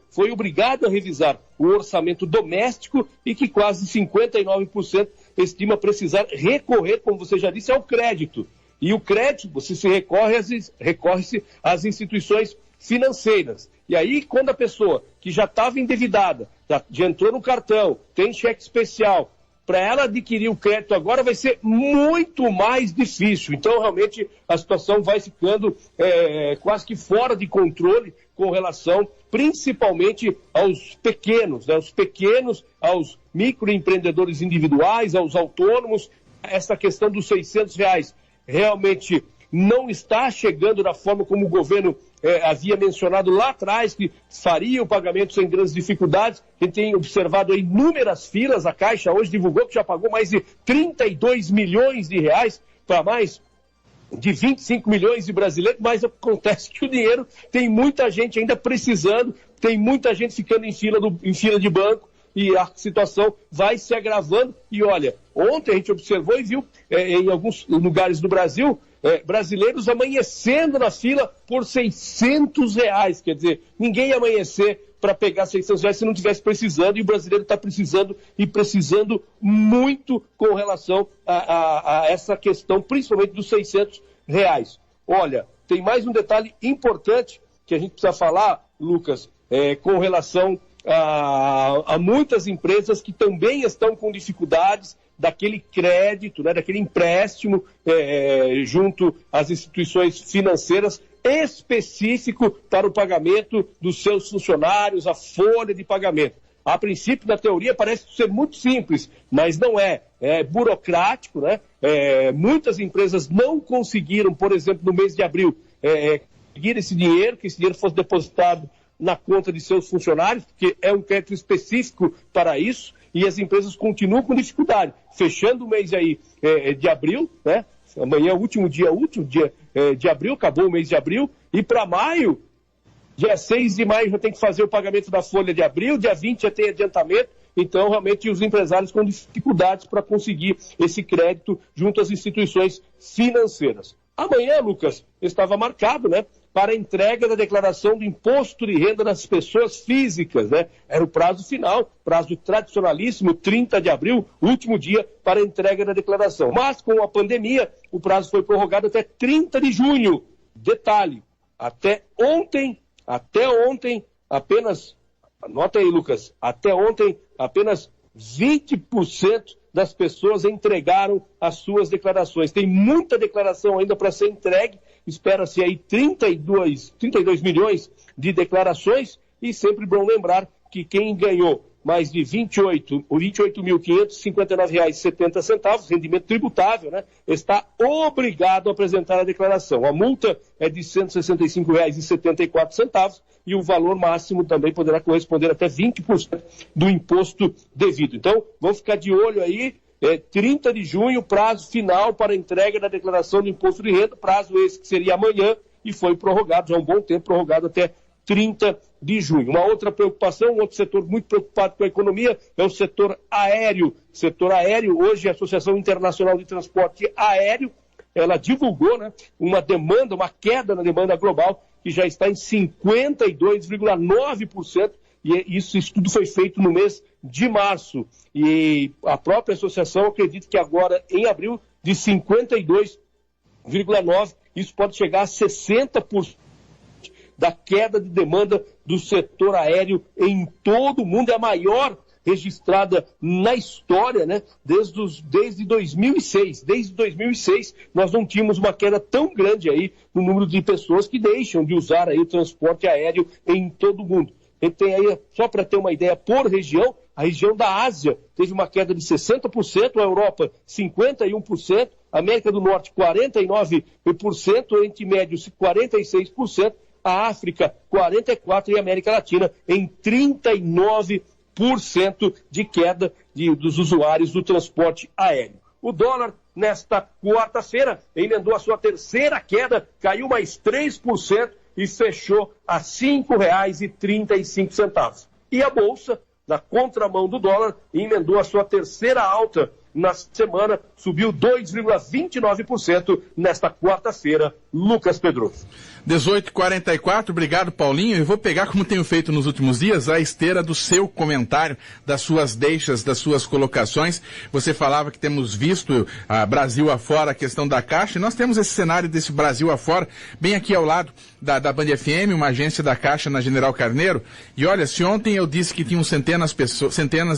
foi obrigado a revisar o orçamento doméstico e que quase 59% estima precisar recorrer, como você já disse, ao crédito. E o crédito, você recorre-se às instituições financeiras. E aí, quando a pessoa que já estava endividada, já entrou no cartão, tem cheque especial, para ela adquirir o crédito agora vai ser muito mais difícil. Então, realmente, a situação vai ficando quase que fora de controle com relação, principalmente, aos pequenos, né? Os pequenos, aos microempreendedores individuais, aos autônomos. Essa questão dos R$600 realmente não está chegando da forma como o governo havia mencionado lá atrás, que faria o pagamento sem grandes dificuldades. A gente tem observado aí inúmeras filas. A Caixa hoje divulgou que já pagou mais de 32 milhões de reais para mais de 25 milhões de brasileiros, mas acontece que o dinheiro tem muita gente ainda precisando, tem muita gente ficando em fila de banco, e a situação vai se agravando. E olha, ontem a gente observou e viu em alguns lugares do Brasil, brasileiros amanhecendo na fila por R$600. Quer dizer, ninguém ia amanhecer para pegar R$600 se não estivesse precisando, e o brasileiro está precisando, e precisando muito com relação a essa questão, principalmente dos R$600. Olha, tem mais um detalhe importante que a gente precisa falar, Lucas, com relação a muitas empresas que também estão com dificuldades daquele crédito, né, daquele empréstimo junto às instituições financeiras, específico para o pagamento dos seus funcionários, a folha de pagamento. A princípio, na teoria, parece ser muito simples, mas não é. É burocrático, né? Muitas empresas não conseguiram, por exemplo, no mês de abril, conseguir esse dinheiro, que esse dinheiro fosse depositado na conta de seus funcionários, porque é um crédito específico para isso, e as empresas continuam com dificuldade. Fechando o mês aí de abril, né? Amanhã é o último dia útil de abril, acabou o mês de abril, e para maio, dia 6 de maio já tem que fazer o pagamento da folha de abril, dia 20 já tem adiantamento, então realmente os empresários com dificuldades para conseguir esse crédito junto às instituições financeiras. Amanhã, Lucas, estava marcado, né, para a entrega da declaração do imposto de renda das pessoas físicas, né? Era o prazo final, prazo tradicionalíssimo, 30 de abril, último dia para a entrega da declaração. Mas com a pandemia, o prazo foi prorrogado até 30 de junho. Detalhe, até ontem, apenas, anota aí, Lucas, até ontem, apenas 20% das pessoas entregaram as suas declarações. Tem muita declaração ainda para ser entregue, espera-se aí 32 milhões de declarações, e sempre bom lembrar que quem ganhou mais de R$ 28.559,70, rendimento tributável, né, está obrigado a apresentar a declaração. A multa é de R$ 165,74 e o valor máximo também poderá corresponder até 20% do imposto devido. Então, vamos ficar de olho aí, 30 de junho, prazo final para a entrega da declaração do imposto de renda, prazo esse que seria amanhã, e foi prorrogado, já há um bom tempo, prorrogado até 30 de junho. Uma outra preocupação, um outro setor muito preocupado com a economia é o setor aéreo. Setor aéreo, hoje a Associação Internacional de Transporte Aéreo, ela divulgou, né, uma queda na demanda global, que já está em 52,9%, e isso tudo foi feito no mês de março. E a própria associação acredita que agora, em abril, de 52,9%, isso pode chegar a 60%. Da queda de demanda do setor aéreo em todo o mundo, é a maior registrada na história, né? Desde 2006. Desde 2006 nós não tínhamos uma queda tão grande aí no número de pessoas que deixam de usar aí o transporte aéreo em todo o mundo. A gente tem aí, só para ter uma ideia, por região, a região da Ásia teve uma queda de 60%, a Europa 51%, a América do Norte 49%, o Oriente Médio 46%, a África 44% e a América Latina em 39% de queda dos usuários do transporte aéreo. O dólar, nesta quarta-feira, emendou a sua terceira queda, caiu mais 3% e fechou a R$ 5,35. E a Bolsa, na contramão do dólar, emendou a sua terceira alta na semana, subiu 2,29% nesta quarta-feira. Lucas Pedroso. 18h44, obrigado, Paulinho. Eu vou pegar, como tenho feito nos últimos dias, a esteira do seu comentário, das suas deixas, das suas colocações. Você falava que temos visto Brasil afora, a questão da Caixa, e nós temos esse cenário desse Brasil afora, bem aqui ao lado da Band FM, uma agência da Caixa na General Carneiro. E olha, se ontem eu disse que tinham centenas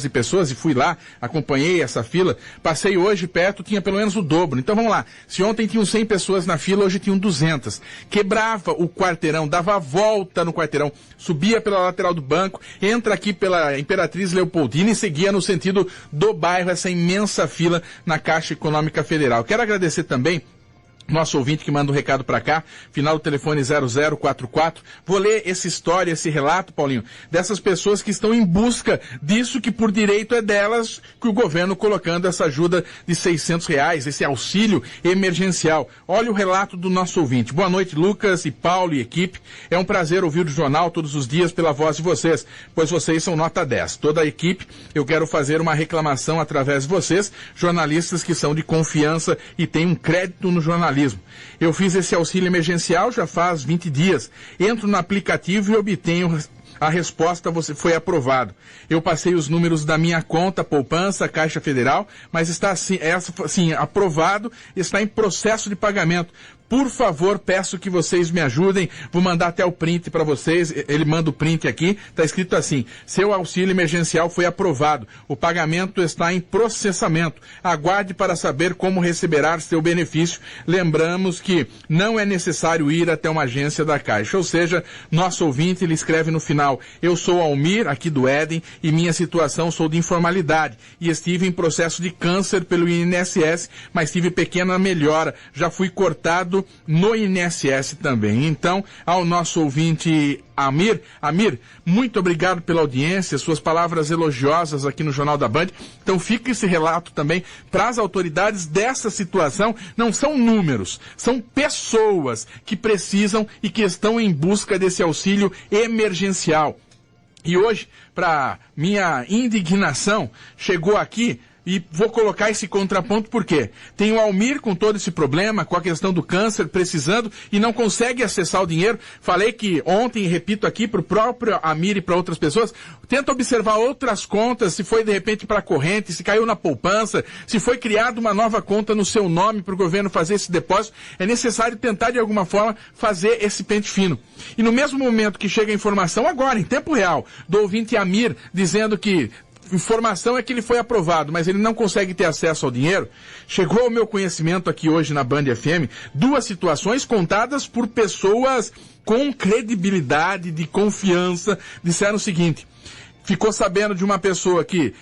de pessoas, e fui lá, acompanhei essa fila, Passei hoje perto, tinha pelo menos o dobro. Então vamos lá, se ontem tinham 100 pessoas na fila, hoje tinham 200. Quebrava o quarteirão, dava a volta no quarteirão, subia pela lateral do banco, entra aqui pela Imperatriz Leopoldina e seguia no sentido do bairro, essa imensa fila na Caixa Econômica Federal. Quero agradecer também nosso ouvinte que manda um recado para cá, final do telefone 0044. Vou ler essa história, esse relato, Paulinho, dessas pessoas que estão em busca disso que por direito é delas, que o governo colocando essa ajuda de R$600, esse auxílio emergencial. Olha o relato do nosso ouvinte. Boa noite, Lucas e Paulo e equipe. É um prazer ouvir o jornal todos os dias pela voz de vocês, pois vocês são nota 10. Toda a equipe, eu quero fazer uma reclamação através de vocês, jornalistas que são de confiança e têm um crédito no jornalismo. Eu fiz esse auxílio emergencial já faz 20 dias. Entro no aplicativo e obtenho a resposta, você foi aprovado. Eu passei os números da minha conta, poupança, Caixa Federal, mas está assim, aprovado, está em processo de pagamento. Por favor, peço que vocês me ajudem. Vou mandar até o print para vocês. Ele manda o print aqui. Está escrito assim: seu auxílio emergencial foi aprovado. O pagamento está em processamento. Aguarde para saber como receberá seu benefício. Lembramos que não é necessário ir até uma agência da Caixa. Ou seja, nosso ouvinte, ele escreve no final: eu sou Almir, aqui do Éden, e minha situação sou de informalidade. E estive em processo de câncer pelo INSS, mas tive pequena melhora. Já fui cortado no INSS também. Então, ao nosso ouvinte Amir, muito obrigado pela audiência, suas palavras elogiosas aqui no Jornal da Band. Então fica esse relato também para as autoridades dessa situação. Não são números, são pessoas que precisam e que estão em busca desse auxílio emergencial. E hoje, para minha indignação, chegou aqui. E vou colocar esse contraponto porque tem o Almir com todo esse problema, com a questão do câncer, precisando e não consegue acessar o dinheiro. Falei que ontem, e repito aqui para o próprio Amir e para outras pessoas, tenta observar outras contas, se foi de repente para a corrente, se caiu na poupança, se foi criada uma nova conta no seu nome para o governo fazer esse depósito. É necessário tentar de alguma forma fazer esse pente fino. E no mesmo momento que chega a informação, agora, em tempo real, do ouvinte Amir, dizendo que informação é que ele foi aprovado, mas ele não consegue ter acesso ao dinheiro. Chegou ao meu conhecimento aqui hoje na Band FM 2 situações contadas por pessoas com credibilidade, de confiança, disseram o seguinte: ficou sabendo de uma pessoa que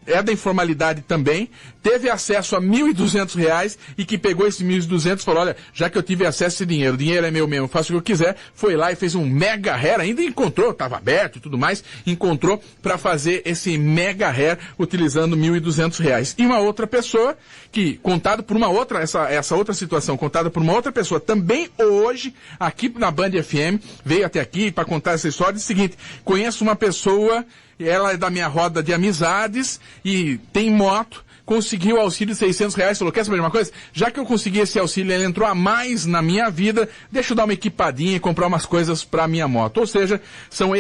é da informalidade também, teve acesso a R$1.200 e que pegou esse R$1.200 e falou: olha, já que eu tive acesso a esse dinheiro, o dinheiro é meu mesmo, faço o que eu quiser, foi lá e fez um mega hair, ainda encontrou, estava aberto e tudo mais, encontrou para fazer esse mega hair utilizando R$1.200. E uma outra pessoa que, contado por uma outra, essa outra situação contada por uma outra pessoa, também hoje, aqui na Band FM, veio até aqui para contar essa história, diz o seguinte: conheço uma pessoa, ela é da minha roda de amizades e tem moto, conseguiu o auxílio de R$600, falou: quer saber de uma coisa? Já que eu consegui esse auxílio, ele entrou a mais na minha vida, deixa eu dar uma equipadinha e comprar umas coisas para a minha moto. Ou seja, são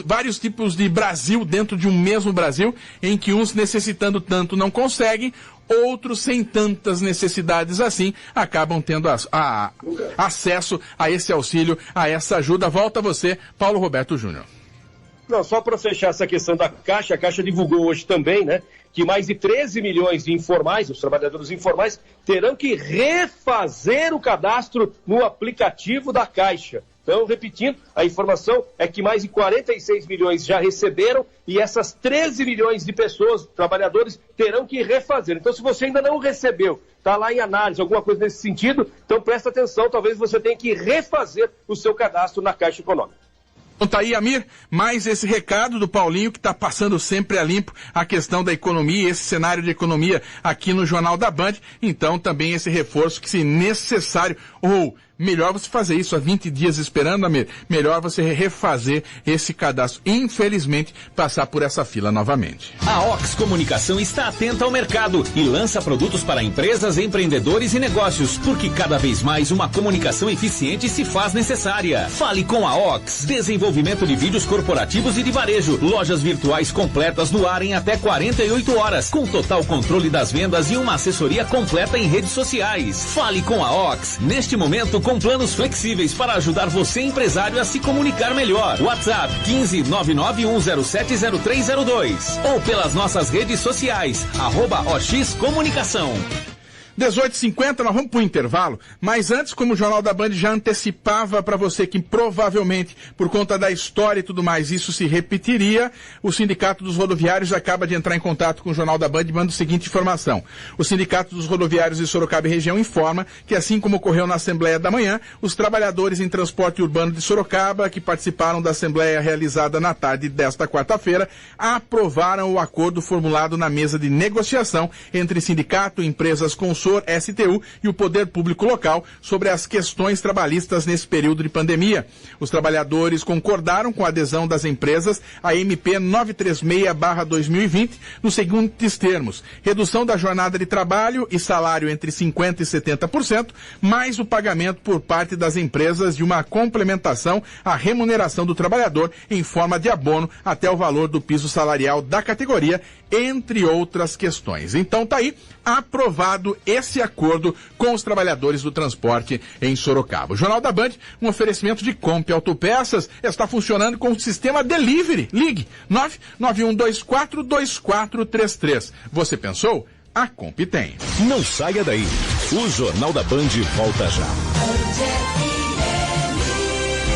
vários tipos de Brasil dentro de um mesmo Brasil, em que uns necessitando tanto não conseguem, outros sem tantas necessidades assim, acabam tendo acesso a esse auxílio, a essa ajuda. Volta a você, Paulo Roberto Júnior. Não, só para fechar essa questão da Caixa, a Caixa divulgou hoje também, né, que mais de 13 milhões de informais, os trabalhadores informais, terão que refazer o cadastro no aplicativo da Caixa. Então, repetindo, a informação é que mais de 46 milhões já receberam e essas 13 milhões de pessoas, trabalhadores, terão que refazer. Então, se você ainda não recebeu, está lá em análise, alguma coisa nesse sentido, então presta atenção, talvez você tenha que refazer o seu cadastro na Caixa Econômica. Então tá aí, Amir, mais esse recado do Paulinho, que está passando sempre a limpo a questão da economia, esse cenário de economia aqui no Jornal da Band. Então também esse reforço que, se necessário, ou melhor você fazer isso há 20 dias esperando, Amir, melhor você refazer esse cadastro. Infelizmente, passar por essa fila novamente. A Ox Comunicação está atenta ao mercado e lança produtos para empresas, empreendedores e negócios, porque cada vez mais uma comunicação eficiente se faz necessária. Fale com a Ox. Desenvolvimento de vídeos corporativos e de varejo. Lojas virtuais completas no ar em até 48 horas, com total controle das vendas e uma assessoria completa em redes sociais. Fale com a Ox. Neste momento, com planos flexíveis para ajudar você, empresário, a se comunicar melhor. WhatsApp 15991070302 ou pelas nossas redes sociais, @OX Comunicação. 18h50, nós vamos para o intervalo, mas antes, como o Jornal da Band já antecipava para você que provavelmente, por conta da história e tudo mais, isso se repetiria, o Sindicato dos Rodoviários acaba de entrar em contato com o Jornal da Band e manda a seguinte informação. O Sindicato dos Rodoviários de Sorocaba e região informa que, assim como ocorreu na Assembleia da Manhã, os trabalhadores em transporte urbano de Sorocaba, que participaram da Assembleia realizada na tarde desta quarta-feira, aprovaram o acordo formulado na mesa de negociação entre sindicato, empresas consórcio, STU e o Poder Público Local sobre as questões trabalhistas nesse período de pandemia. Os trabalhadores concordaram com a adesão das empresas à MP 936/2020 nos seguintes termos: redução da jornada de trabalho e salário entre 50% e 70%, mais o pagamento por parte das empresas de uma complementação à remuneração do trabalhador em forma de abono até o valor do piso salarial da categoria, entre outras questões. Então tá aí, aprovado esse acordo com os trabalhadores do transporte em Sorocaba. O Jornal da Band, um oferecimento de Comp Autopeças, está funcionando com o sistema Delivery. Ligue 991242433. Você pensou? A Comp tem. Não saia daí. O Jornal da Band volta já.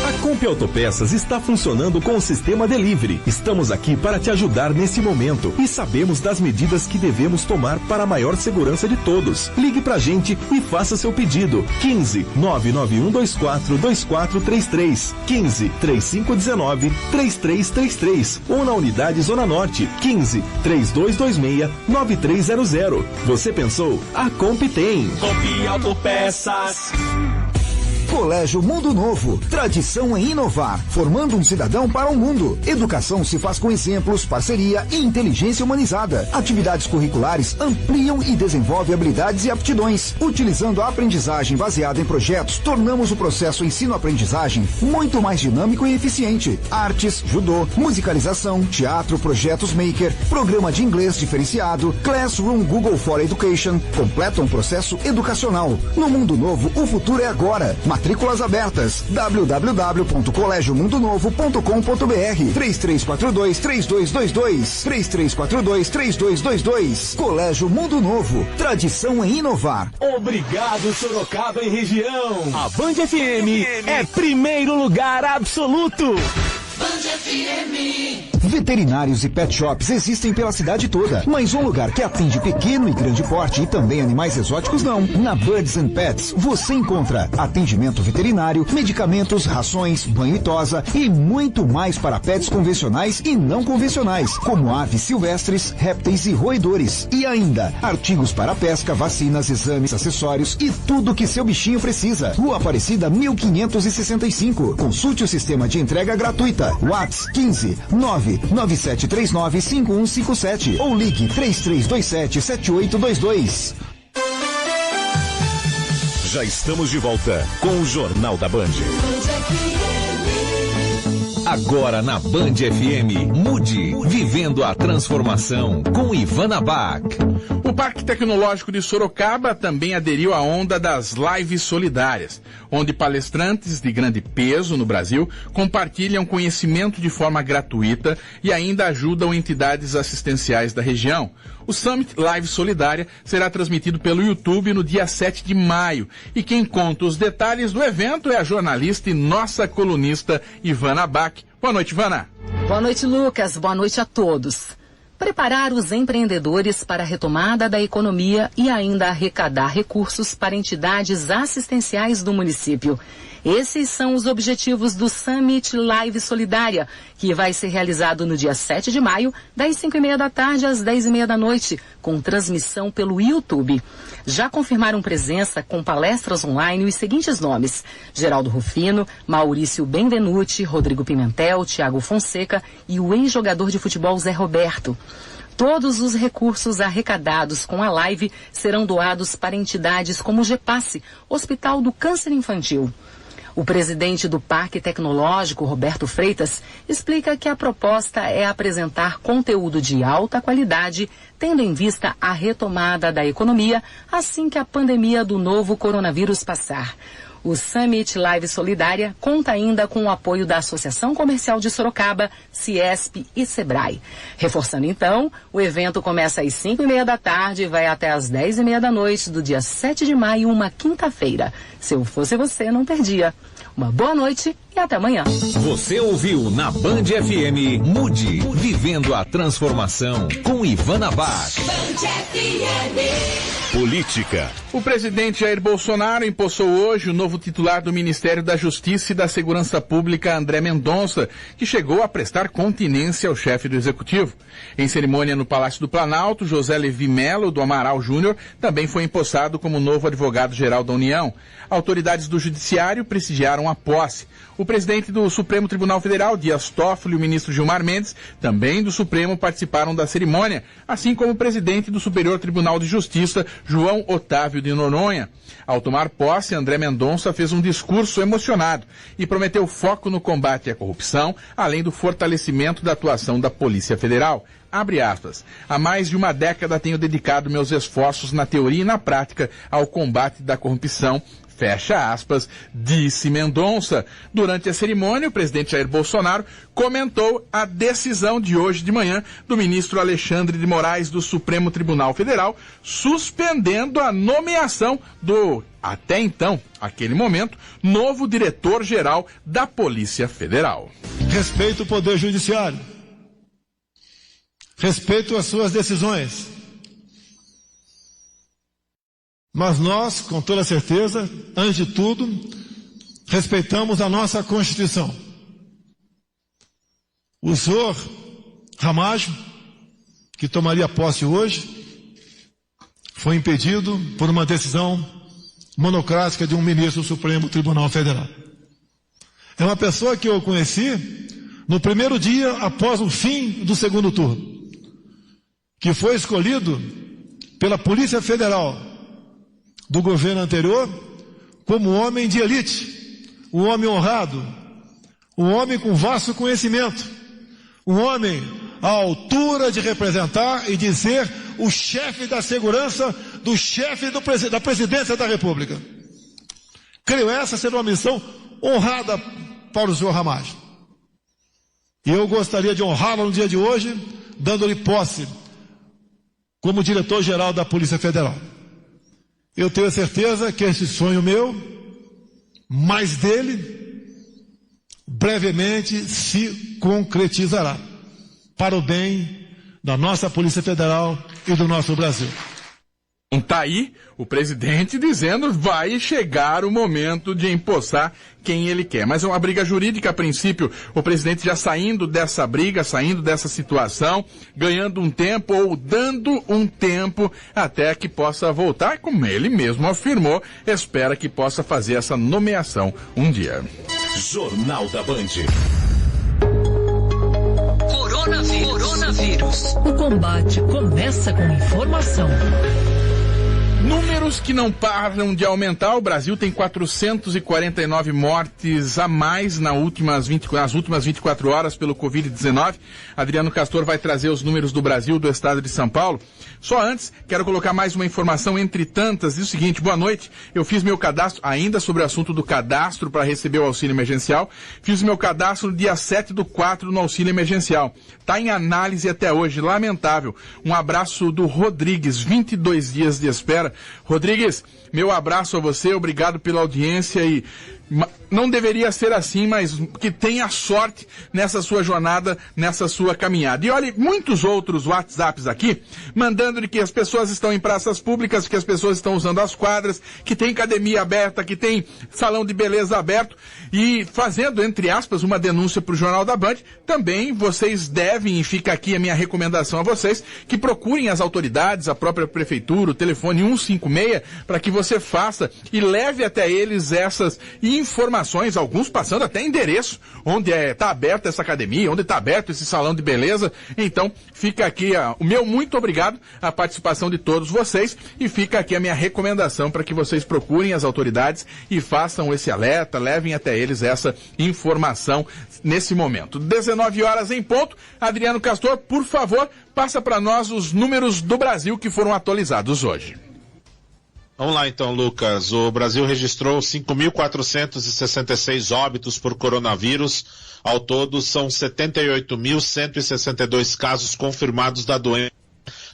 A Comp Autopeças está funcionando com o sistema Delivery. Estamos aqui para te ajudar nesse momento e sabemos das medidas que devemos tomar para a maior segurança de todos. Ligue pra gente e faça seu pedido. 15 991242433, 15 3519 3333 ou na unidade Zona Norte, 15 3226 9300. Você pensou? A Comp tem. Comp Autopeças. Colégio Mundo Novo, tradição em inovar, formando um cidadão para o mundo. Educação se faz com exemplos, parceria e inteligência humanizada. Atividades curriculares ampliam e desenvolvem habilidades e aptidões. Utilizando a aprendizagem baseada em projetos, tornamos o processo ensino-aprendizagem muito mais dinâmico e eficiente. Artes, judô, musicalização, teatro, projetos maker, programa de inglês diferenciado, Classroom Google for Education, completam o processo educacional. No Mundo Novo, o futuro é agora. Matrículas abertas. www.colégiomundonovo.com.br 3342-3222 3342-3222. Colégio Mundo Novo. Tradição em inovar. Obrigado, Sorocaba e região. A Band FM é primeiro lugar absoluto. Band FM. Veterinários e pet shops existem pela cidade toda, mas um lugar que atende pequeno e grande porte e também animais exóticos não. Na Birds and Pets você encontra atendimento veterinário, medicamentos, rações, banho e tosa e muito mais para pets convencionais e não convencionais, como aves silvestres, répteis e roedores. E ainda, artigos para pesca, vacinas, exames, acessórios e tudo que seu bichinho precisa. Rua Aparecida 1565. Consulte o sistema de entrega gratuita. WhatsApp 15 99739 5157 ou ligue 3327 7822. Já estamos de volta com o Jornal da Band. Agora na Band FM, mude, vivendo a transformação com Ivana Bach. O Parque Tecnológico de Sorocaba também aderiu à onda das lives solidárias, onde palestrantes de grande peso no Brasil compartilham conhecimento de forma gratuita e ainda ajudam entidades assistenciais da região. O Summit Live Solidária será transmitido pelo YouTube no dia 7 de maio. E quem conta os detalhes do evento é a jornalista e nossa colunista Ivana Bach. Boa noite, Ivana. Boa noite, Lucas. Boa noite a todos. Preparar os empreendedores para a retomada da economia e ainda arrecadar recursos para entidades assistenciais do município. Esses são os objetivos do Summit Live Solidária, que vai ser realizado no dia 7 de maio, das 5h30 da tarde às 10h30 da noite, com transmissão pelo YouTube. Já confirmaram presença com palestras online os seguintes nomes: Geraldo Rufino, Maurício Benvenuti, Rodrigo Pimentel, Thiago Fonseca e o ex-jogador de futebol Zé Roberto. Todos os recursos arrecadados com a live serão doados para entidades como o GEPASSE, Hospital do Câncer Infantil. O presidente do Parque Tecnológico, Roberto Freitas, explica que a proposta é apresentar conteúdo de alta qualidade, tendo em vista a retomada da economia assim que a pandemia do novo coronavírus passar. O Summit Live Solidária conta ainda com o apoio da Associação Comercial de Sorocaba, Ciesp e Sebrae. Reforçando então, o evento começa às 5:30 da tarde e vai até às 10:30 da noite do dia 7 de maio, uma quinta-feira. Se eu fosse você, não perdia. Uma boa noite e até amanhã. Você ouviu na Band FM Mude, vivendo a transformação com Ivana Bach. Política. O presidente Jair Bolsonaro empossou hoje o novo titular do Ministério da Justiça e da Segurança Pública, André Mendonça, que chegou a prestar continência ao chefe do Executivo. Em cerimônia no Palácio do Planalto, José Levi Melo, do Amaral Júnior, também foi empossado como novo advogado-geral da União. Autoridades do Judiciário prestigiaram a posse. O presidente do Supremo Tribunal Federal, Dias Toffoli, e o ministro Gilmar Mendes, também do Supremo, participaram da cerimônia, assim como o presidente do Superior Tribunal de Justiça, João Otávio de Noronha. Ao tomar posse, André Mendonça fez um discurso emocionado e prometeu foco no combate à corrupção, além do fortalecimento da atuação da Polícia Federal. Abre aspas. Há mais de uma década tenho dedicado meus esforços na teoria e na prática ao combate da corrupção. Fecha aspas, disse Mendonça. Durante a cerimônia, o presidente Jair Bolsonaro comentou a decisão de hoje de manhã do ministro Alexandre de Moraes do Supremo Tribunal Federal, suspendendo a nomeação do, até então, aquele momento, novo diretor-geral da Polícia Federal. Respeito o Poder Judiciário. Respeito as suas decisões. Mas nós, com toda certeza, antes de tudo, respeitamos a nossa Constituição. O senhor Ramajo, que tomaria posse hoje, foi impedido por uma decisão monocrática de um ministro do Supremo Tribunal Federal. É uma pessoa que eu conheci no primeiro dia após o fim do segundo turno, que foi escolhido pela Polícia Federal do governo anterior como homem de elite, um homem honrado, um homem com vasto conhecimento, um homem à altura de representar e de ser o chefe da segurança do chefe da presidência da República. Creio essa ser uma missão honrada para o senhor Ramajo. E eu gostaria de honrá-lo no dia de hoje, dando-lhe posse como diretor-geral da Polícia Federal. Eu tenho certeza que esse sonho meu, mais dele, brevemente se concretizará para o bem da nossa Polícia Federal e do nosso Brasil. Tá aí o presidente dizendo vai chegar o momento de empossar quem ele quer. Mas é uma briga jurídica a princípio. O presidente já saindo dessa briga, saindo dessa situação, ganhando um tempo ou dando um tempo até que possa voltar. Como ele mesmo afirmou, espera que possa fazer essa nomeação um dia. Jornal da Band. Coronavírus. O combate começa com informação. Números que não param de aumentar. O Brasil tem 449 mortes a mais nas últimas 24 horas pelo Covid-19. Adriano Castor vai trazer os números do Brasil, do estado de São Paulo. Só antes, quero colocar mais uma informação entre tantas. Diz o seguinte, boa noite. Eu fiz meu cadastro, ainda sobre o assunto do cadastro para receber o auxílio emergencial. Fiz meu cadastro no dia 7/4 no auxílio emergencial. Está em análise até hoje, lamentável. Um abraço do Rodrigues, 22 dias de espera. Rodrigues, meu abraço a você, obrigado pela audiência e não deveria ser assim, mas que tenha sorte nessa sua jornada, nessa sua caminhada. E olha, muitos outros WhatsApps aqui, mandando de que as pessoas estão em praças públicas, que as pessoas estão usando as quadras, que tem academia aberta, que tem salão de beleza aberto, e fazendo, entre aspas, uma denúncia para o Jornal da Band. Também vocês devem, e fica aqui a minha recomendação a vocês, que procurem as autoridades, a própria prefeitura, o telefone 156, para que você faça e leve até eles essas informações, alguns passando até endereço, onde está aberta essa academia, onde está aberto esse salão de beleza. Então, fica aqui o meu muito obrigado à participação de todos vocês e fica aqui a minha recomendação para que vocês procurem as autoridades e façam esse alerta, levem até eles essa informação nesse momento. 19 horas em ponto. Adriano Castor, por favor, passa para nós os números do Brasil que foram atualizados hoje. Vamos lá então, Lucas. O Brasil registrou 5.466 óbitos por coronavírus. Ao todo, são 78.162 casos confirmados da doença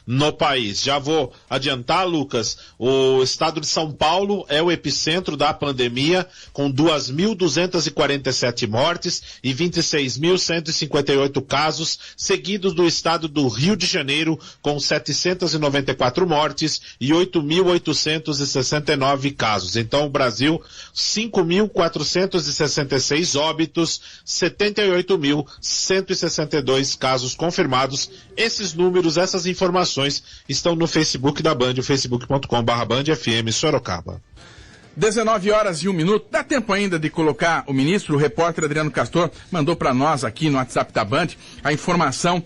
no país. Já vou adiantar, Lucas, o estado de São Paulo é o epicentro da pandemia, com 2.247 mortes e 26.158 casos, seguidos do estado do Rio de Janeiro, com 794 mortes e 8.869 casos. Então, o Brasil, 5.466 óbitos, 78.162 casos confirmados. Esses números, essas informações estão no Facebook da Band, facebook.com/BandFM Sorocaba. 19h01. Dá tempo ainda de colocar o ministro, o repórter Adriano Castor, mandou para nós aqui no WhatsApp da Band a informação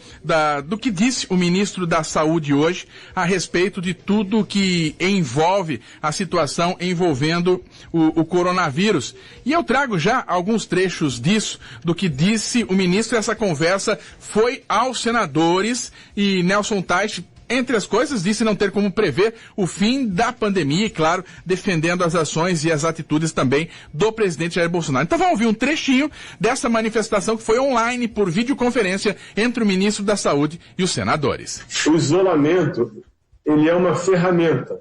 do que disse o ministro da Saúde hoje a respeito de tudo que envolve a situação envolvendo o coronavírus. E eu trago já alguns trechos disso, do que disse o ministro. Essa conversa foi aos senadores e Nelson Teich, entre as coisas, disse não ter como prever o fim da pandemia e, claro, defendendo as ações e as atitudes também do presidente Jair Bolsonaro. Então vamos ouvir um trechinho dessa manifestação que foi online por videoconferência entre o ministro da Saúde e os senadores. O isolamento, ele é uma ferramenta.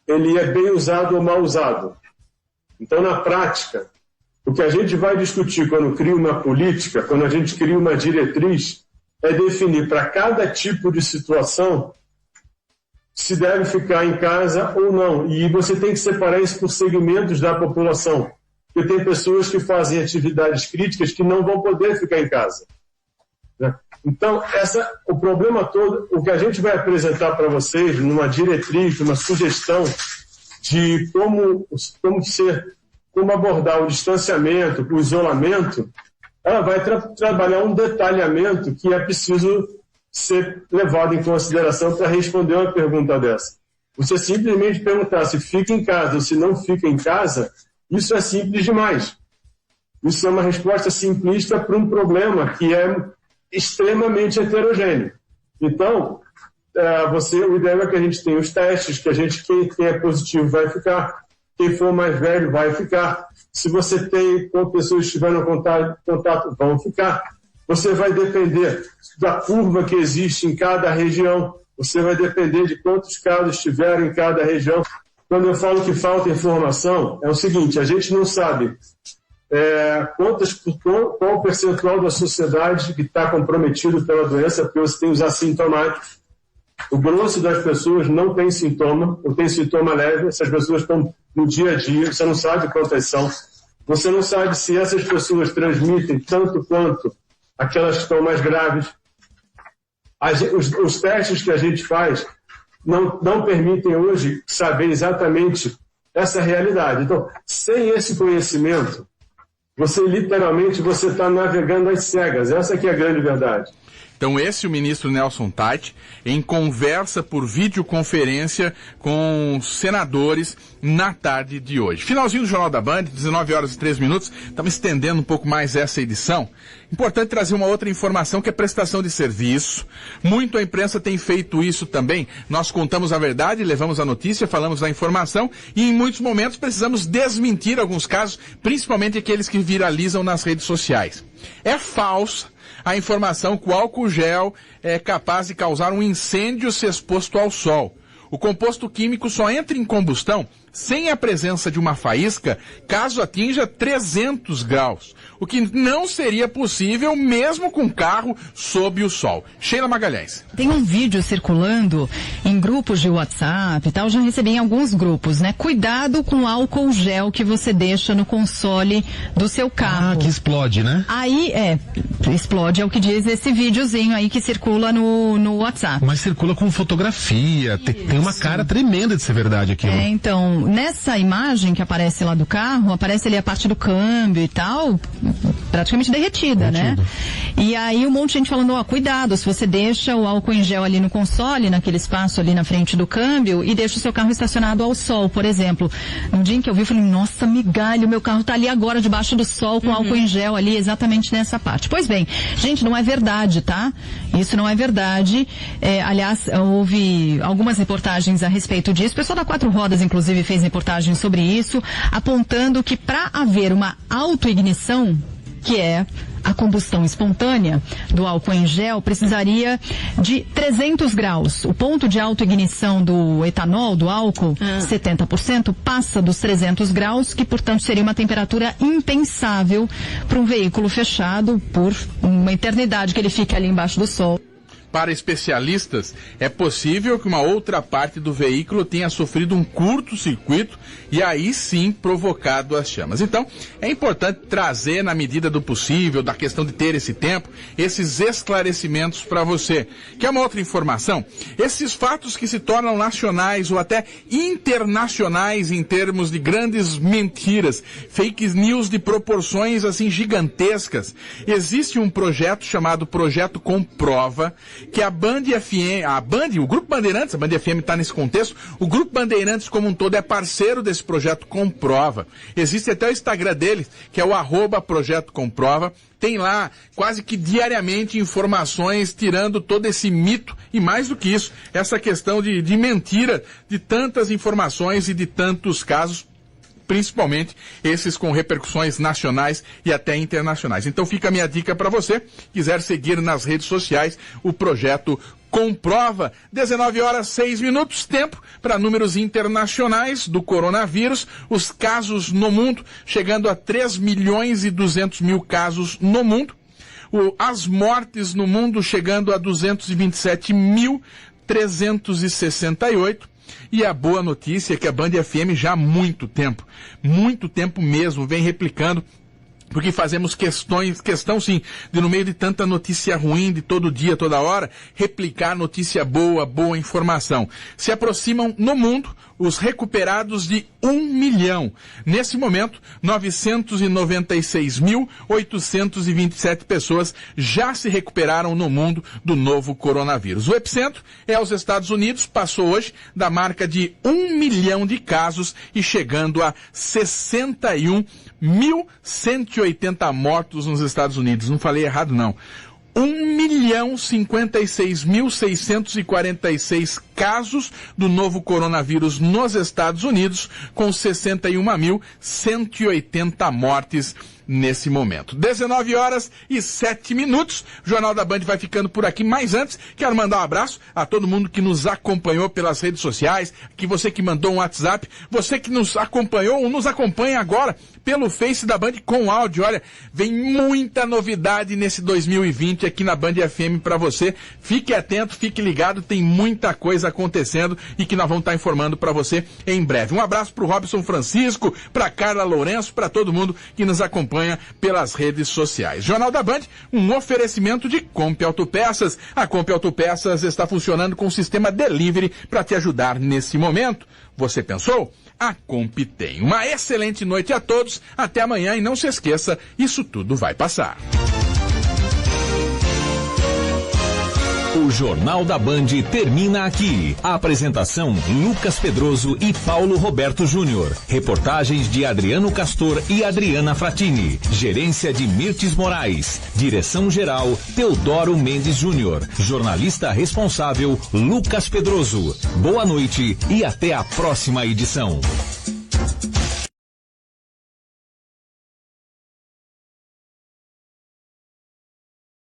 Ele é bem usado ou mal usado. Então, na prática, o que a gente vai discutir quando cria uma política, quando a gente cria uma diretriz, é definir para cada tipo de situação se deve ficar em casa ou não. E você tem que separar isso por segmentos da população. Porque tem pessoas que fazem atividades críticas que não vão poder ficar em casa. Então, o problema todo, o que a gente vai apresentar para vocês numa diretriz, numa sugestão de como abordar o distanciamento, o isolamento, ela vai trabalhar um detalhamento que é preciso ser levado em consideração para responder uma pergunta dessa. Você simplesmente perguntar se fica em casa ou se não fica em casa, isso é simples demais. Isso é uma resposta simplista para um problema que é extremamente heterogêneo. Então, o ideal é que a gente tenha os testes, que quem é positivo vai ficar, quem for mais velho vai ficar. Se você tem, quando pessoas estiverem em contato, vão ficar. Você vai depender da curva que existe em cada região, você vai depender de quantos casos tiverem em cada região. Quando eu falo que falta informação, é o seguinte, a gente não sabe qual o percentual da sociedade que está comprometido pela doença, porque você tem os assintomáticos. O grosso das pessoas não tem sintoma, ou tem sintoma leve, essas pessoas estão no dia a dia, você não sabe quantas são. Você não sabe se essas pessoas transmitem tanto quanto aquelas que estão mais graves. Os testes que a gente faz não permitem hoje saber exatamente essa realidade. Então, sem esse conhecimento, você está navegando às cegas. Essa que é a grande verdade. Então esse é o ministro Nelson Teich em conversa por videoconferência com senadores na tarde de hoje. Finalzinho do Jornal da Band, 19h03. Estamos estendendo um pouco mais essa edição. Importante trazer uma outra informação que é prestação de serviço. Muito a imprensa tem feito isso também. Nós contamos a verdade, levamos a notícia, falamos da informação e em muitos momentos precisamos desmentir alguns casos, principalmente aqueles que viralizam nas redes sociais. É falsa a informação que o álcool gel é capaz de causar um incêndio se exposto ao sol. O composto químico só entra em combustão sem a presença de uma faísca caso atinja 300 graus, o que não seria possível mesmo com carro sob o sol. Sheila Magalhães. Tem um vídeo circulando em grupos de WhatsApp e tal, já recebi em alguns grupos, né? Cuidado com o álcool gel que você deixa no console do seu carro. Ah, que explode, né? Aí, explode, é o que diz esse videozinho aí que circula no WhatsApp. Mas circula com fotografia, tem uma cara tremenda de ser verdade aquilo. Então, nessa imagem que aparece lá do carro, aparece ali a parte do câmbio e tal, praticamente derretida, né? E aí um monte de gente falando, cuidado, se você deixa o álcool em gel ali no console, naquele espaço ali na frente do câmbio, e deixa o seu carro estacionado ao sol, por exemplo. No dia em que eu vi, eu falei, nossa, migalha, o meu carro tá ali agora debaixo do sol com álcool em gel ali, exatamente nessa parte. Pois bem, gente, não é verdade, tá? Isso não é verdade. Aliás, houve algumas reportagens a respeito disso. O pessoal da Quatro Rodas, inclusive, fez reportagem sobre isso, apontando que para haver uma autoignição, que é a combustão espontânea do álcool em gel, precisaria de 300 graus. O ponto de autoignição do etanol, do álcool, 70%, passa dos 300 graus, que, portanto, seria uma temperatura impensável para um veículo fechado por uma eternidade que ele fique ali embaixo do sol. Para especialistas, é possível que uma outra parte do veículo tenha sofrido um curto-circuito e aí sim provocado as chamas. Então, é importante trazer, na medida do possível, da questão de ter esse tempo, esses esclarecimentos para você. Quer uma outra informação? Esses fatos que se tornam nacionais ou até internacionais em termos de grandes mentiras, fake news de proporções assim gigantescas. Existe um projeto chamado Projeto Comprova, que a Band FM, o Grupo Bandeirantes, a Band FM está nesse contexto, o Grupo Bandeirantes como um todo é parceiro desse Projeto Comprova. Existe até o Instagram deles, que é o @Projeto Comprova. Tem lá quase que diariamente informações tirando todo esse mito e mais do que isso, essa questão de mentira de tantas informações e de tantos casos, principalmente esses com repercussões nacionais e até internacionais. Então fica a minha dica para você, quiser seguir nas redes sociais o Projeto Comprova. 19h06, tempo para números internacionais do coronavírus. Os casos no mundo chegando a 3.200.000 casos no mundo. As mortes no mundo chegando a 227.368. E a boa notícia é que a Band FM já há muito tempo mesmo, vem replicando, porque fazemos questão sim, de no meio de tanta notícia ruim, de todo dia, toda hora, replicar notícia boa informação. Se aproximam no mundo os recuperados de 1 milhão. Nesse momento, 996.827 pessoas já se recuperaram no mundo do novo coronavírus. O epicentro é os Estados Unidos, passou hoje da marca de 1 milhão de casos e chegando a 61.180 mortos nos Estados Unidos. Não falei errado, não. 1.056.646 casos do novo coronavírus nos Estados Unidos, com 61.180 mortes nesse momento. 19h07. O Jornal da Band vai ficando por aqui, mas antes, quero mandar um abraço a todo mundo que nos acompanhou pelas redes sociais, que você que mandou um WhatsApp, você que nos acompanhou ou nos acompanha agora pelo Face da Band com áudio. Olha, vem muita novidade nesse 2020 aqui na Band FM para você. Fique atento, fique ligado, tem muita coisa acontecendo e que nós vamos estar informando para você em breve. Um abraço para o Robson Francisco, para Carla Lourenço, para todo mundo que nos acompanha pelas redes sociais. Jornal da Band, um oferecimento de Comp Autopeças. A Comp Autopeças está funcionando com o sistema delivery para te ajudar nesse momento. Você pensou? A Comp tem. Uma excelente noite a todos. Até amanhã e não se esqueça, isso tudo vai passar. O Jornal da Band termina aqui. A apresentação: Lucas Pedroso e Paulo Roberto Júnior. Reportagens de Adriano Castor e Adriana Fratini. Gerência de Mirtes Moraes. Direção-geral: Teodoro Mendes Júnior. Jornalista responsável: Lucas Pedroso. Boa noite e até a próxima edição.